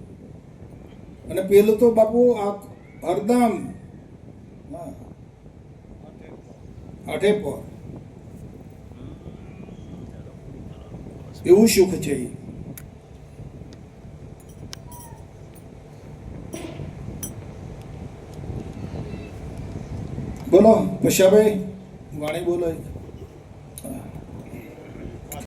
S1: અને પેલું તો બાપુ આ હરદમ આઠે પર એવું સુખ છે. બોલો પશાભાઈ, વાણી બોલો.